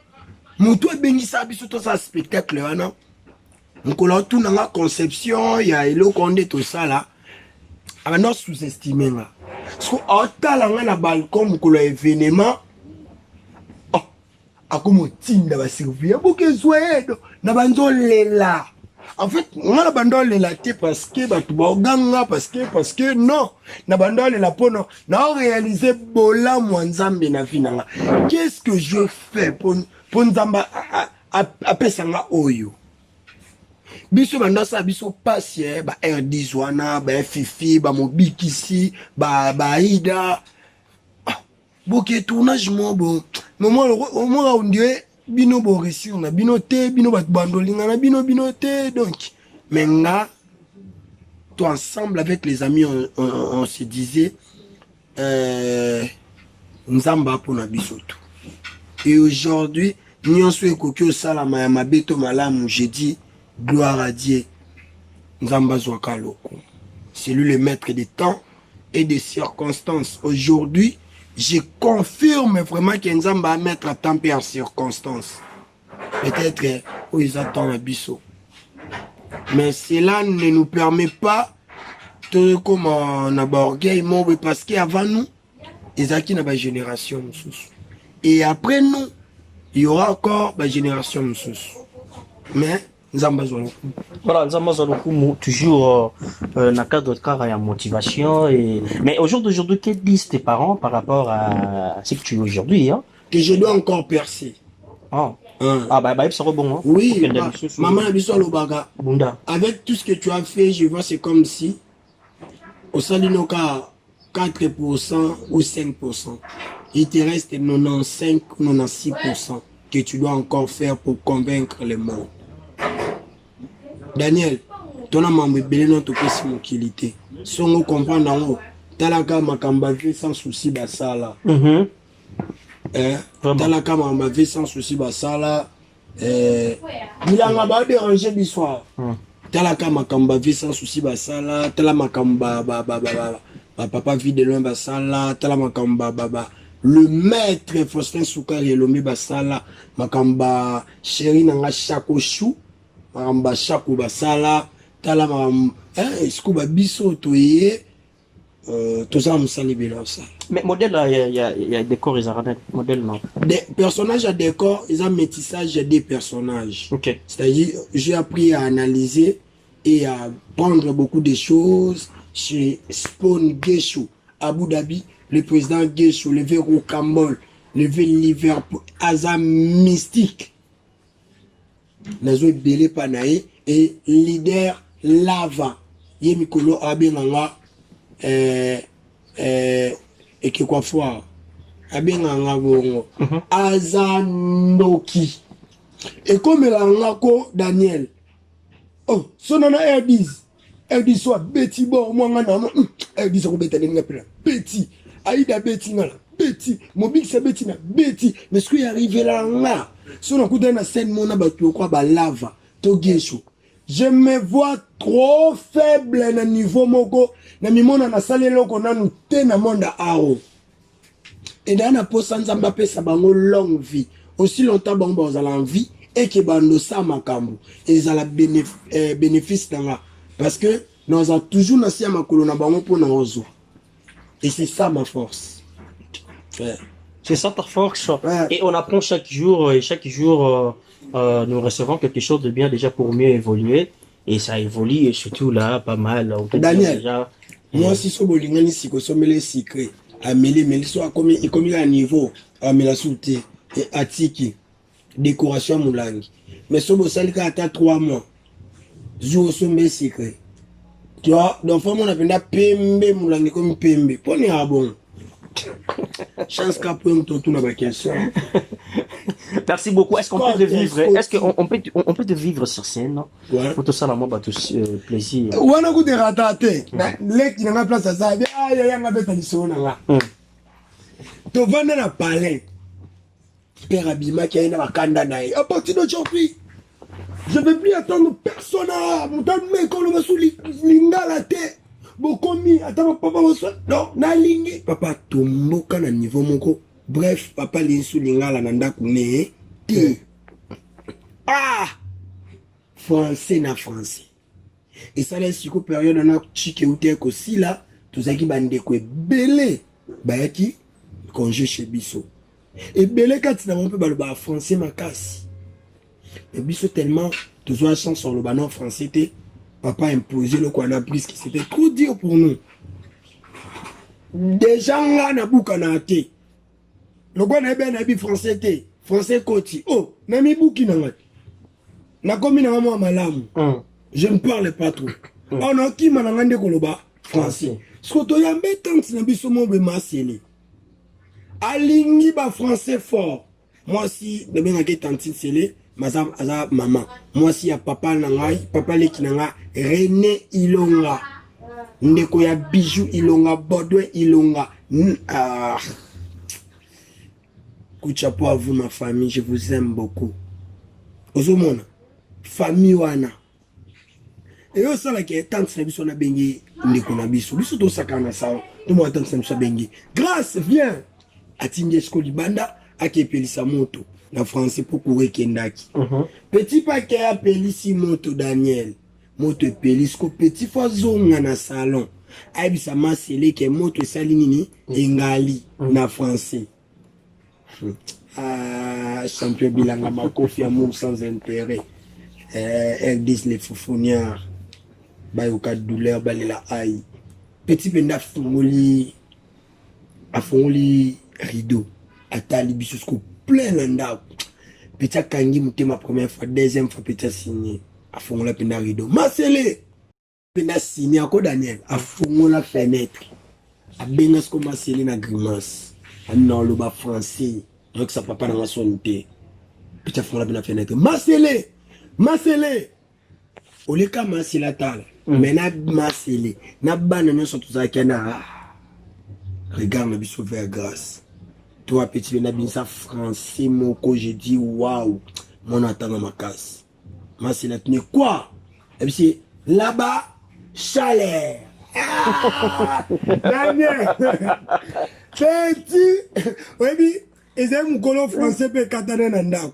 mutu abengisa biso to sa spectacle wana nkola otunanga conception ya eloko nde tosala aba non sous-estimé là. Parce que otala nga na balcon mukolo événement. Oh, akomo tinda ba servir boke zoedo na banzo lela. En fait, nga na bando lela te parce que batu ba ganga parce que non, na bando lela pono na réaliser bola mwanzambe na finanga. Qu'est-ce que je fais pour nzamba a pesanga oyo? Biso bandasa biso pasie ba R10 wana ba Fifi ba Mobikisi ba Ida boke tournage mo bon moment on dirait bino bo réussir na bino te bino ba bandolinga na bino te donc maintenant toi ensemble avec les amis on se disait nzamba pour na biso tout et aujourd'hui nyonso ekoki osalama ya mabe to malamu, je dis gloire à Dieu. Nzamba zwaka loko. C'est lui le maître des temps et des circonstances. Aujourd'hui, je confirme vraiment que Nzamba va mettre à temps et en circonstances. Peut-être où ils attendent un biseau. Mais cela ne nous permet pas de comme on a orgueil, parce qu'avant nous, ils ont une génération. Et après nous, il y aura encore une génération. Mais Nzamba Zoloku. Voilà, Nzamba Zoloku, toujours dans le cadre de la motivation. Mais au jour d'aujourd'hui, que disent tes parents par rapport à ce que tu es aujourd'hui, hein? Que je dois encore percer. Ah. Ah bah ça va bon, hein? Oui, maman Abisso Lobaga. Avec tout ce que tu as fait, je vois c'est comme si au Salinoka 4% ou 5%. Il te reste 95 ou 96% que tu dois encore faire pour convaincre le monde. Daniel, ton amant est belé dans ton petit mobilité. Si on comprend dans l'eau, Talaka Makamba vit sans souci basala. Talaka Makamba vit sans souci basala. Il a pas dérangé du soir. Talaka Makamba vit sans souci basala. Talaka Makamba papa vit de loin basala. Talaka Makamba le maître Faustin Soukari Elomé basala. Makamba chéri nanga chako chou. Makamba chako basala. Talaka Makamba eskuba biso toye. Tout ça me sent libéré ça. Mais modèle, il y a des corps, ils ont modèle, non? Des personnages à décor, ils ont métissage des personnages. Ok. C'est-à-dire, j'ai appris à analyser et à prendre beaucoup de choses chez Spawn Guéchou, Abu Dhabi, le président Guéchou, le verrou Cambol, le Liverpool, Azam Mystique, Nazo Bele Panae et leader Lava, Yemikolo Abenanga. Et que quoi fois Azanoki et comme l'angako Daniel oh sonana Airdis soit Betty bon moi ngana Airdis ko betane ngapela Betty Aïda Betty ngala Betty mobile c'est Betty na Betty mais ce qui arrive là nga sona ku na scène mona ba tu quoi ba lava to Guéchou. Je me vois trop faible na niveau moko na mimona na sale loko nanu te na monde ao. Et dans la poste Nzamba pesa bango longue vie. Aussi longtemps bango bazala en vie et que bando sa makambo. Et ils ont la bénéfice nanga parce que nous avons toujours nasi makolo na bango pour na ozo. Et c'est ça ma force. Ouais. C'est ça ta force. Ouais. Et on apprend chaque jour nous recevons quelque chose de bien déjà pour mieux évoluer. Et ça évolue et surtout là, pas mal. On peut Daniel, déjà, moi si so bolingani siko somele secret, amélé mais so comme à niveau, amela souté et atiki décoration moulangi. Mais so bo salika ata 3 mois. Jour sombe secret. Tu vois, donc faut mon appenda pembe moulangi comme pembe. Poni a bon. Chance qu'à prendre ton tour dans ma question. Merci beaucoup. Est-ce qu'on peut te vivre? Est-ce qu'on peut te vivre sur scène? Ouais. Pour tout ça, là, moi, bah, tout plaisir. On a goûté ratate. Lek qui n'a pas place à ça. Ah, ya m'a bête à l'issue là. Tu vas dans la palais. Père Abima qui a une wakanda naï. À partir d'aujourd'hui, je ne vais plus attendre personne à mon temps mais quand on va sous l'inga la tête. Bokomi, attends, papa, non, na lingi. Papa, tomboka na niveau moko. Bref, papa, l'insu linga la nanda kune. Ah! Français na français. Et ça, laisse une période na chike ou te aussi là. Tout ça qui bande quoi belé. Bayaki, congé chez Bisso. Et belé quand tu n'as pas pu parler français ma casse. Et Bisso tellement, tu vois, chance sur le banon français, papa imposé le qu'on a pris, ce qui c'était trop dur pour nous. Des gens là na bouka na té. Le qu'on a bien habit français té, français côté. Oh, na mi bouki na ngat. Na komi na moi malamu. Je ne parle pas trop. On a qui manangande koloba français. Ce que tu y a mbetante na biso mo be maseli. Alingi ba français fort. Moi si de bien que tantine sele. Mazam aza maman. Moi si ya papa nangai, papa leki nanga René Ilonga. Ndeko ya Bijou Ilonga, Baudouin Ilonga. coup de chapeau à vous ma famille, je vous aime beaucoup. Ozomona famille wana. Et au sein que tant que biso na bengi ndeko na biso. Biso to sakana sa. To mo tant que biso bengi. Grâce viens. Atingi esko libanda akepelisa moto na français pour courir kendaki. Petit paquet apelisi moto Daniel. Moto epelisco petit fois zonga na salon. Aibisa masele ke moto esali nini engali na français. Ah, champion bilanga makofi amour sans intérêt. Elles disent les foufouniards. Bayoka douleur balela aïe. Petit penda fongoli rideau. Atali bisosko plein l'anda. Petit kangi mouté ma première fois, deuxième fois petit signé. Afongola penda rideau. Masele. Penda signé encore Daniel. Afongola fenêtre. Abengasko masele na grimace. Non le bas français. Donc ça papa dans la sonité. Petit afongola penda fenêtre. Masele. Masele. Oleka masela tala. Mais na masele. Na banane sont tous à Kena. Regarde ma biso vers grâce. Toi petit na binsa français moko j'ai dit waouh. Mon attend ma casse. Masela tenait quoi? Et puis là-bas chaleur. Ah! Daniel. Petit. Oui, ils aiment mon français pe katana nanda.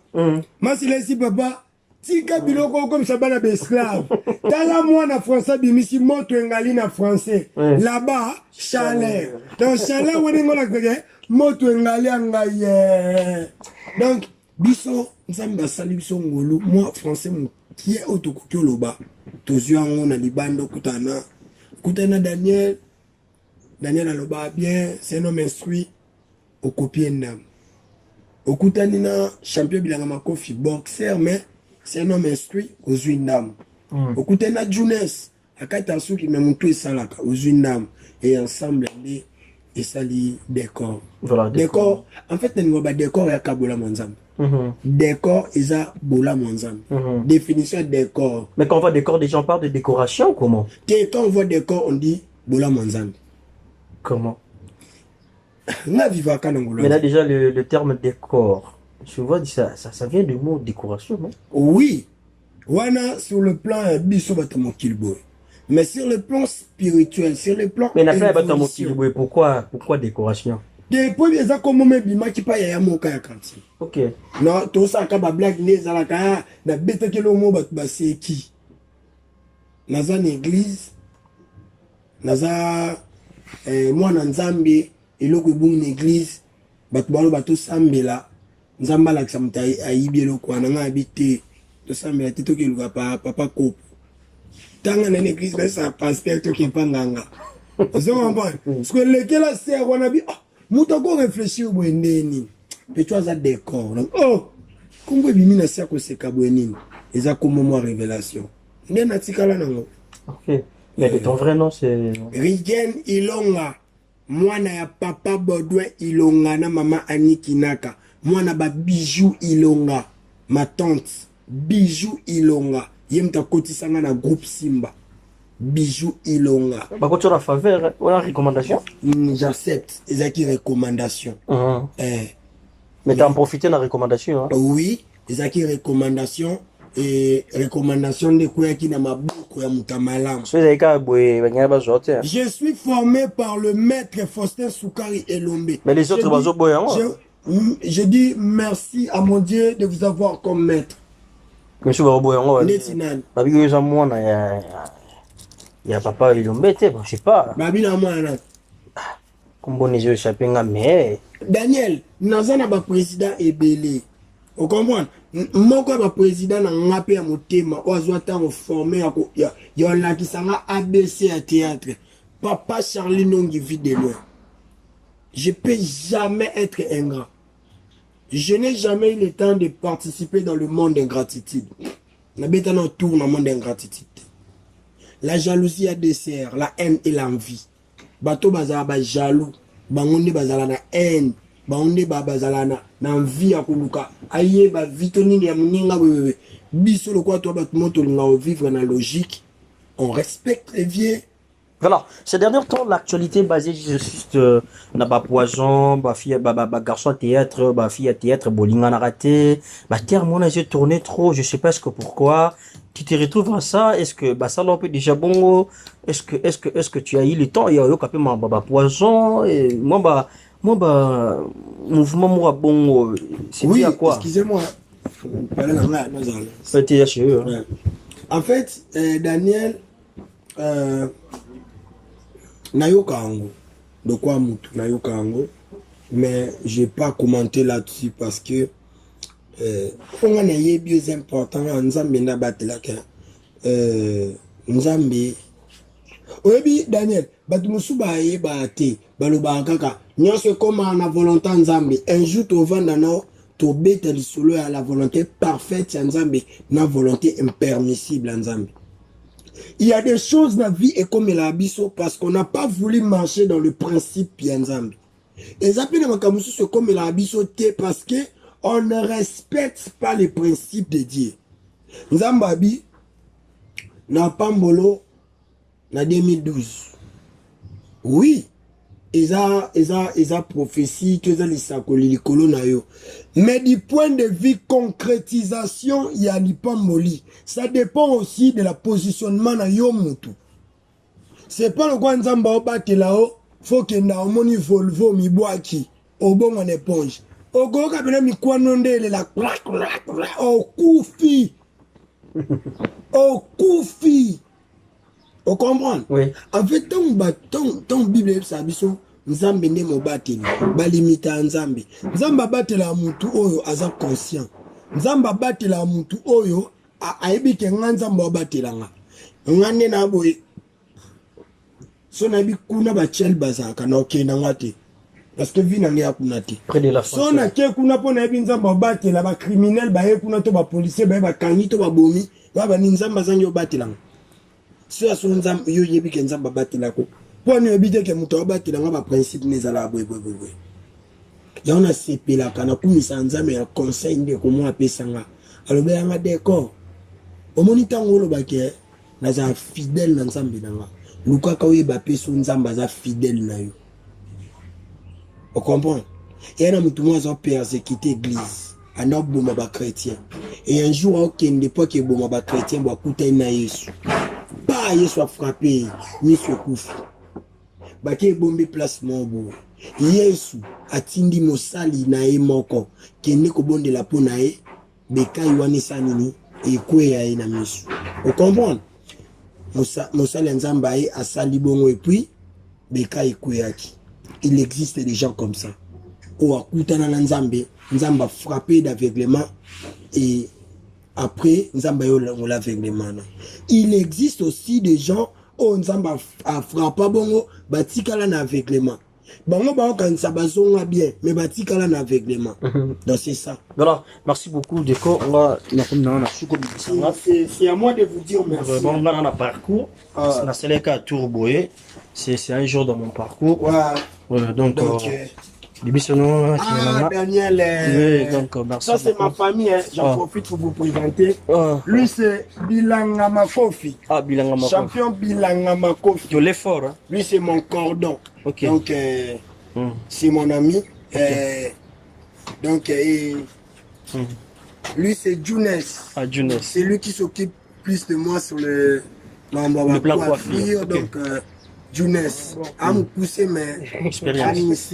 Masela ici papa. Tika biloko comme ça bana esclave. Tala moi na français bimisi moto engali na français. Là-bas chaleur. Donc chaleur woni ngona kege moto engali angaye. Donc biso nzamba sali biso ngolu moi français mon qui est autokuki loba. Tozua ngona libando kutana Daniel aloba bien, c'est un homme instruit au copier ndam. Okutanina champion bilanga makofi boxer mais c'est un homme instruit aux Windam. Au côté de jeunesse, à Katasu qui m'a montré ça là, aux Windam. Et ensemble, et ça lit décor. Voilà, décor. En fait, il y a décor et Kabola Manzam. Décor et ça, Bola Manzam. Définition de décor. Mais quand on voit décor, des gens parlent de décoration, comment? Quand on voit décor, on dit Bola Manzam. Comment? Mais là, déjà, le terme décor. Je vois ça vient du mot décoration, non? Oui. Wana sur le plan biso batamo kilboy. Mais sur le plan spirituel, sur le plan mais na batamo kilboy, pourquoi décoration? Depuis les a comme me bima ki pa ya moka ya kanti. OK. Non, tout ça ka ba blague les ala ka na bete ke lo mo bat ba seki. Naza na église. Naza moi na Nzambe eloko bungu na église bat balo bato sambela. Nzamba la ksamta aibi eloko ananga habité to sambela tito ke luka papa kopo. Tanga na église na sa pasteur to ke panganga. Zo ngamba. Parce que lekela sert wana bi muto ko réfléchir bo ndeni. Pe tu as décor. Oh, kumbe bimi na sert ko seka bo nini. Eza comme moi révélation. Ndena tikala nango. OK. Mais ton vrai nom c'est Rigen Ilonga. Mwana ya papa Baudouin Ilonga na mama Aniki Naka. Mwana ba Bijou Ilonga. Ma tante Bijou Ilonga. Yemta kotisanga na groupe Simba. Bijou Ilonga. Bah quand tu as la faveur, on a recommandation? J'accepte. Ezaki recommandation. Mais tu as en profité de la recommandation, hein? Oui, ezaki recommandation. Et recommandation de Kouaki na maboko ya mutamalam. Je suis formé par le maître Faustin Soukari Elombe. Mais les autres bazo boya. Je dis merci à mon Dieu de vous avoir comme maître. Monsieur Baboya, il y a papa Elombe, je sais pas. Babina mwana. Comme bon les échappé mais Daniel, nazana ba président ebele. Vous comprenez? Moko ba président na ngape ya motema oazwa tango formé ya lakisanga ABC à théâtre. Papa Charlie Nongi vit de loin. Je peux jamais être ingrat. Je n'ai jamais eu le temps de participer dans le monde d'ingratitude. N'habite dans tout le monde d'ingratitude. La jalousie a des serres, la haine et l'envie. Bato bazala ba jaloux, bangonde bazala na haine. Baonde bazalana na envie ya koluka aye ba vitonini ya muninga wewe biso lokwa to ba moto linga vivre na logique on respecte les vieux Voilà, ces derniers temps, l'actualité basée juste na ba poison, ba fille, ba garçon à théâtre, ba fille à théâtre, bolinga na raté, ba terre mon j'ai tourné trop, je sais pas ce que pourquoi. Tu te retrouves à ça, est-ce que bah ça l'on peut déjà bon, est-ce que tu as eu le temps, il y a eu capé ma ba poison et moi mouvement moi bon, c'est Oui, à quoi? excusez-moi. PTHE. En fait, Daniel, nayoka ango, de quoi mutu nayoka ango, mais j'ai pas commenté là-dessus parce que on a des bios importants en Nzambe na batelaka. Nzambe. Oyebi Daniel, batumusu ba yeba te, baloba kaka, nyonso koma na volonté Nzambe. Un jour to vanda na to beta li solo à la volonté parfaite Nzambe, na volonté impermissible Nzambe. Il y a des choses dans la vie et comme la biso parce qu'on n'a pas voulu marcher dans le principe Nzambe. Et ça peut être comme la biso te parce que on ne respecte pas les principes de Dieu. Nzambabi na pambolo na 2012. Oui, eza prophétie que les sakoli likolo na yo. Mais du point de vue concrétisation, il y a l'ipamboli. Ça dépend aussi de la positionnement na yo mutu. C'est pas le quoi nzamba obate là-haut, faut que na omoni Volvo mi boaki, au bon en éponge. Ogo kabina mi kwanonde la au koufi. Au koufi. Vous comprenez? Oui. En fait, ton Bible sabiso nzambe ne mobateli ba limita nzambe. Nzamba batela mutu oyo aza conscient. Nzamba batela mutu oyo aibi ke nzamba obatela nga. Ngane na boye. So na bi kuna ba chel bazaka na okenda ngate. Parce que vie n'angé kuna te. Près de la frontière. So na ke kuna pona bi nzamba obatela ba criminel ba ye kuna to ba policier ba kangi to ba bomi ba nzamba zangi obatela nga. Si à son zam yo yebi ke nzamba batela ko po ni ebite ke muto batela nga ba principe nezala boy. Ya on a sepela kana kumisa nzambe ya conseil nde ko mo apesa nga alobe nga d'accord o monita ngolo ba ke na za fidèle na nzambe na nga luka ka oyeba peso nzamba za fidèle na yo. On comprend? Et na mutu mo za persécuter église ana boma ba chrétien et un jour au kende po ke boma ba chrétien bo akuta na Yesu. Pas Yesu a frappé, ni se koufi. Bake bombe place mobo. Yesu atindi mosali na e moko. Kende ko bonde la po na e. Beka iwane sanini. E kwe ya e na misu. Vous comprenez? Mosali nzamba e asali bongo et puis. Beka e kwe yaki. Il existe des gens comme ça. Ou akutana na nzambe. Nzamba frappé d'aveuglement. Et après, il existe aussi des gens où Nzamba a frappé bongo, batikala na aveuglement. Bango ba kanisa bazonga bien, mais batikala na aveuglement. Donc c'est ça. Voilà, merci beaucoup Déco. On va c'est à moi de vous dire merci. Bon, on a un parcours. C'est un jour dans mon parcours. Ouais. Donc Daniel, oui, donc, merci ça c'est ma famille, hein. J'en profite pour vous présenter. Lui c'est Bilanga Makofi. Ah, Bilanga Makofi. Champion Bilanga Makofi. Tu l'es fort, hein? Lui c'est mon cordon. Ok. Donc c'est mon ami. Okay. Donc lui c'est Younes. Ah, Younes. C'est lui qui s'occupe plus de moi sur le plan coiffure. Okay. Donc Younes a me poussé mais expérience.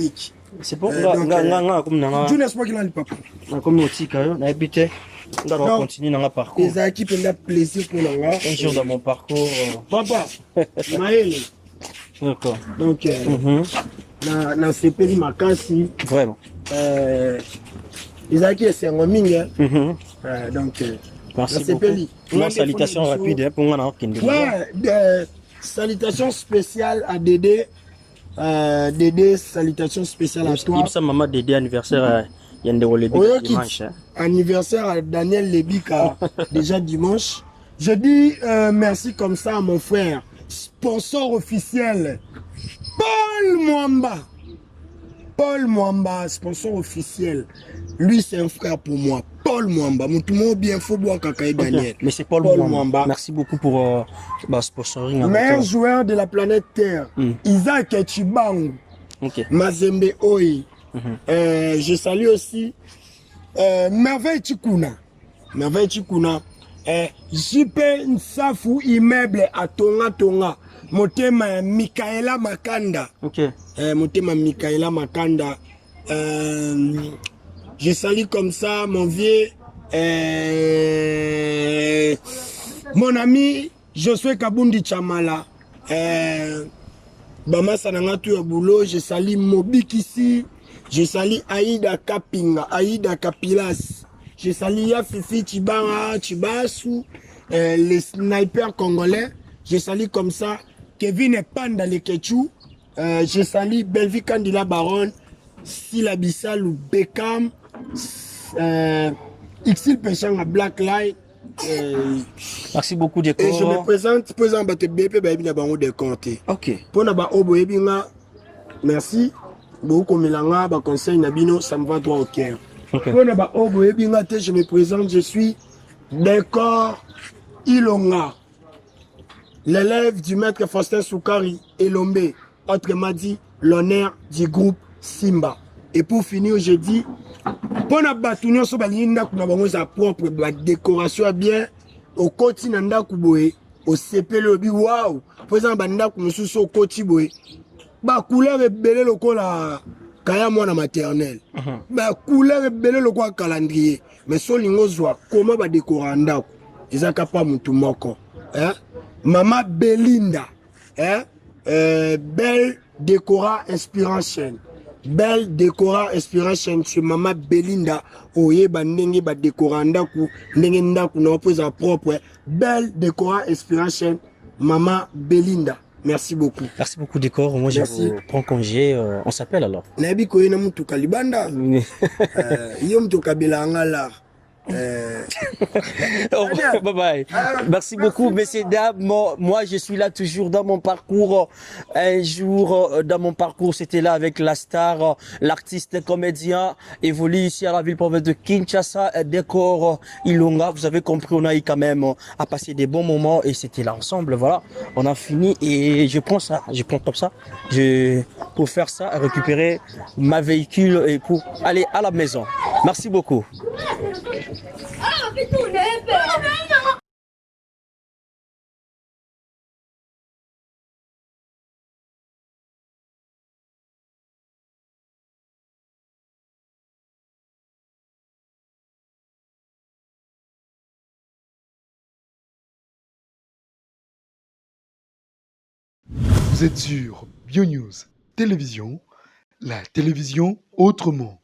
C'est pour Younes moi qui l'a papa. Comme on va continuer dans le parcours. Les équipes ont plaisir pour nous. Un jour dans mon parcours. Papa, Maël. D'accord. Donc, dans ce pays, ma casse. Vraiment. Les équipes, c'est un mingue. Donc, merci beaucoup. Une salutation rapide pour moi. Ouais, salutations spéciales à Dédé. Dédé, salutations spéciales à toi. Il maman Dédé anniversaire dimanche. Anniversaire à Daniel Lebika déjà dimanche. Je dis merci comme ça à mon frère, sponsor officiel, Paul Mwamba, sponsor officiel. Lui c'est un frère pour moi. Paul Mwamba. Moutoumou bien faux boire Kakaï Daniel. Mais c'est Paul Mwamba. Merci beaucoup pour sponsoring. Meilleur joueur de la planète Terre. Isaac Echibangu. Mazembe Oi. Je salue aussi Merveille Chikuna. Merveille Chikuna. JP Nsafu immeuble à Tonga Tonga. Motema Mikaela Makanda. Motema Mikaela Makanda. Je salue comme ça mon vieux, mon ami Josué Kabundi Chamala. Bama Sanangatu Yabulo, je salue Mobikisi, je salue Aïda Kapinga, Aïda Kapilas, je salue Yafifi Chibara, Chibasu, les snipers congolais, je salue comme ça Kevin Panda le Ketchou, je salue Belvi Kandila Baron, Silabissa ou Beckham, Xil Péchang à Black Light. Merci beaucoup de Et je me présente, président BP Baby Bango de Comté. Ok. Pour Naba Obo Ebinga, merci. Beaucoup comme Milanga, conseil Nabino, ça me va droit au cœur. Pour Naba Obo Ebinga, je me présente, je suis Décor Ilonga, l'élève du maître Faustin Soukari Elombe, autrement dit l'honneur du groupe Simba. Et pour finir, je dis, pour la bâtonnière sur la propre décoration bien, au côté nanda kuboé, au CP le bi waouh, pour exemple banda kumusu au côté boé, ba couleur est belle le la kaya moi na maternelle, ba couleur est belle le quoi calendrier, mais so lingo zwa comment ba décorer ndako, ezaka pas mutu moko, hein, Mama Belinda, hein, belle décora inspiration. Belle décora inspiration chez Mama Belinda. Oye bandenge ba décora ndaku ndenge ndaku na opoza propre. Belle décora inspiration Mama Belinda. Merci beaucoup. Merci beaucoup Décor. Moi je vous prends congé. On s'appelle alors. Nabi koye na mutu kalibanda. Yo mutu kabila ngala. Oh, bye bye. Merci beaucoup, messieurs, dames. Moi, je suis là toujours dans mon parcours. Un jour, dans mon parcours, c'était là avec la star, l'artiste comédien, évolue ici à la ville province de Kinshasa, Décor Ilonga. Vous avez compris, on a eu quand même à passer des bons moments et c'était là ensemble. Voilà, on a fini et je prends ça, je prends comme ça, pour faire ça, récupérer ma véhicule et pour aller à la maison. Merci beaucoup. Vous êtes sur BioNews Télévision, la télévision autrement.